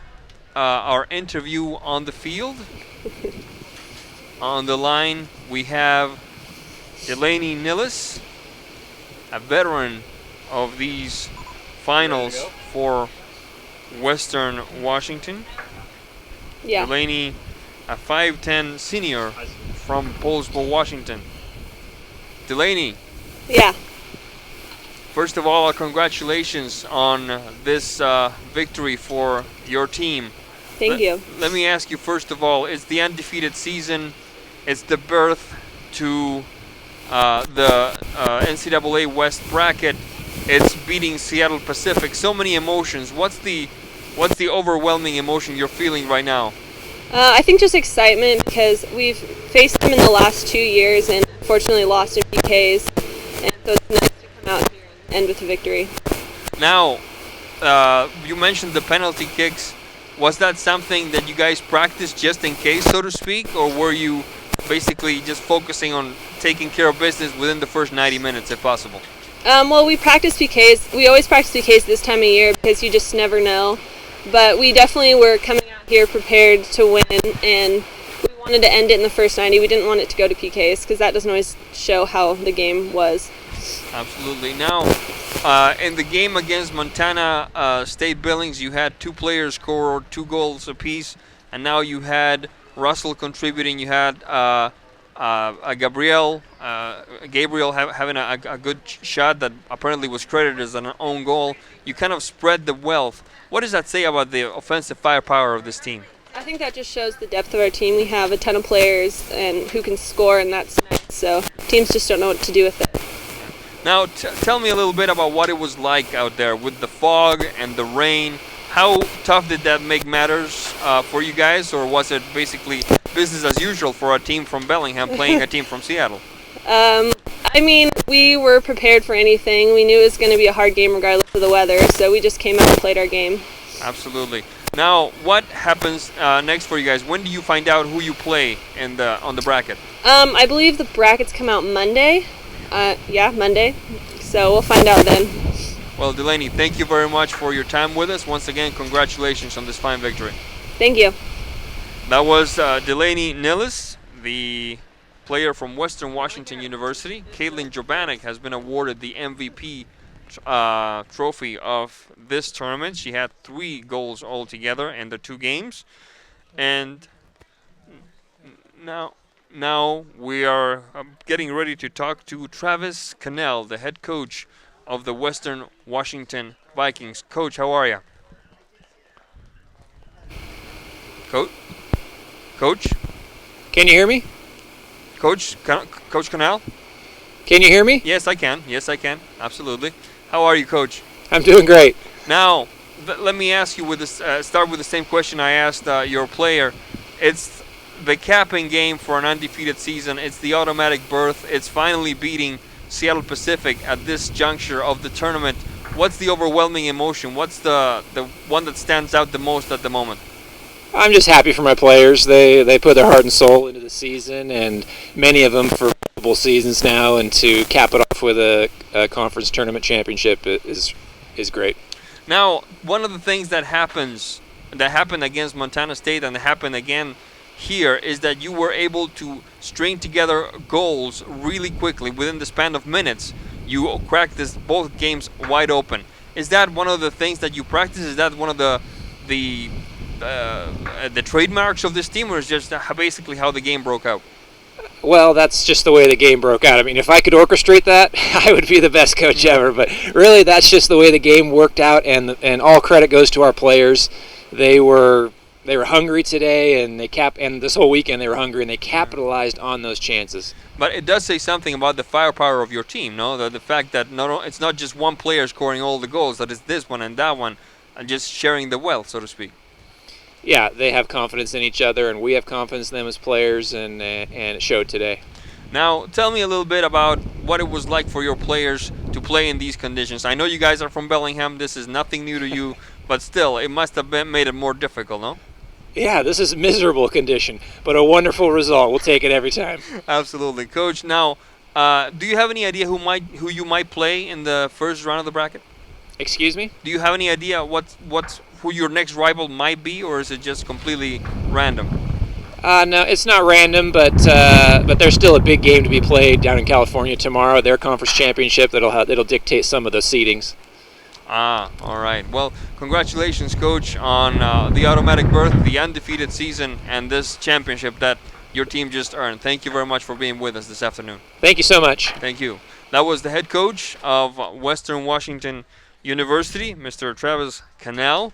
our interview on the field. On the line, we have Delaney Nilles, a veteran of these finals for Western Washington. Yeah. Delaney, a 5'10" senior from Paulsboro, Washington. Delaney. Yeah. First of all, congratulations on this victory for your team. Thank you. Let me ask you, first of all, it's the undefeated season. It's the birth to the NCAA West bracket. It's beating Seattle Pacific. So many emotions. What's the overwhelming emotion you're feeling right now? I think just excitement, because we've faced them in the last 2 years and unfortunately lost in PKs. And so it's nice to come out here and end with a victory. Now, you mentioned the penalty kicks. Was that something that you guys practiced just in case, so to speak, or were you basically just focusing on taking care of business within the first 90 minutes, if possible? Well, we practice PKs. We always practice PKs this time of year because you just never know. But we definitely were coming out here prepared to win, and we wanted to end it in the first 90. We didn't want it to go to PKs because that doesn't always show how the game was. Absolutely. Now, in the game against Montana State Billings, you had 2 players score 2 goals apiece, and now you had Russell contributing. You had Gabriel having a good shot that apparently was credited as an own goal. You kind of spread the wealth. What does that say about the offensive firepower of this team? I think that just shows the depth of our team. We have a ton of players and who can score, and that's nice. So teams just don't know what to do with it. Now, tell me a little bit about what it was like out there with the fog and the rain. How tough did that make matters for you guys, or was it basically business as usual for a team from Bellingham playing a team from Seattle? I mean, we were prepared for anything. We knew it was going to be a hard game regardless of the weather, so we just came out and played our game. Absolutely. Now, what happens next for you guys? When do you find out who you play on the bracket? I believe the brackets come out Monday. Yeah, Monday. So we'll find out then. Well, Delaney, thank you very much for your time with us. Once again, congratulations on this fine victory. Thank you. That was Delaney Nilles, the player from Western Washington University. Caitlin Jobanek has been awarded the MVP trophy of this tournament. She had 3 goals altogether in the 2 games. And now we are getting ready to talk to Travis Cannell, the head coach of the Western Washington Vikings. Coach, how are you? Coach? Can you hear me? Coach Cannell? Can you hear me? Yes, I can. Absolutely. How are you, Coach? I'm doing great. Now, let me ask you with this. Start with the same question I asked your player. It's the capping game for an undefeated season. It's the automatic berth. It's finally beating Seattle Pacific at this juncture of the tournament. What's the overwhelming emotion? What's the one that stands out the most at the moment? I'm just happy for my players. They put their heart and soul into the season, and many of them for multiple seasons now, and to cap it off with a conference tournament championship is great. Now, one of the things that happened against Montana State and happened again here is that you were able to string together goals really quickly within the span of minutes. You cracked both games wide open. Is that one of the things that you practice? Is that one of the trademarks of this team, or is just basically how the game broke out? Well, that's just the way the game broke out. I mean, if I could orchestrate that, I would be the best coach ever. But really, that's just the way the game worked out, and all credit goes to our players. They were hungry today, and and this whole weekend they were hungry, and they capitalized on those chances. But it does say something about the firepower of your team, no? The fact that it's not just one player scoring all the goals, that it's this one and that one, and just sharing the wealth, so to speak. Yeah, they have confidence in each other, and we have confidence in them as players, and it showed today. Now, tell me a little bit about what it was like for your players to play in these conditions. I know you guys are from Bellingham. This is nothing new to you, but still, it must have made it more difficult, no? Yeah, this is a miserable condition, but a wonderful result. We'll take it every time. Absolutely. Coach, now, do you have any idea who you might play in the first round of the bracket? Excuse me? Do you have any idea who your next rival might be, or is it just completely random? No, it's not random, but there's still a big game to be played down in California tomorrow. Their conference championship that'll dictate some of the seedings. All right. Well, congratulations, Coach, on the automatic berth, the undefeated season, and this championship that your team just earned. Thank you very much for being with us this afternoon. Thank you so much. Thank you. That was the head coach of Western Washington University, Mr. Travis Cannell.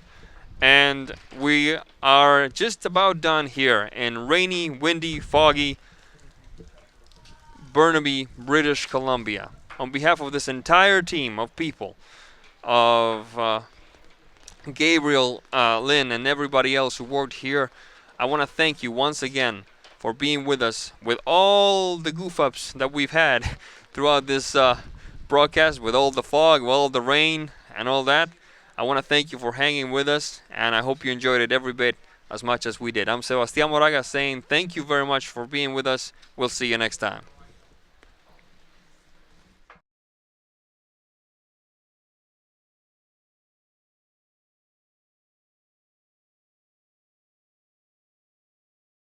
And we are just about done here in rainy, windy, foggy Burnaby, British Columbia. On behalf of this entire team of people, of Gabriel, Lynn, and everybody else who worked here, I want to thank you once again for being with us with all the goof-ups that we've had throughout this broadcast, with all the fog, with all the rain, and all that. I want to thank you for hanging with us, and I hope you enjoyed it every bit as much as we did. I'm Sebastián Moraga saying thank you very much for being with us. We'll see you next time.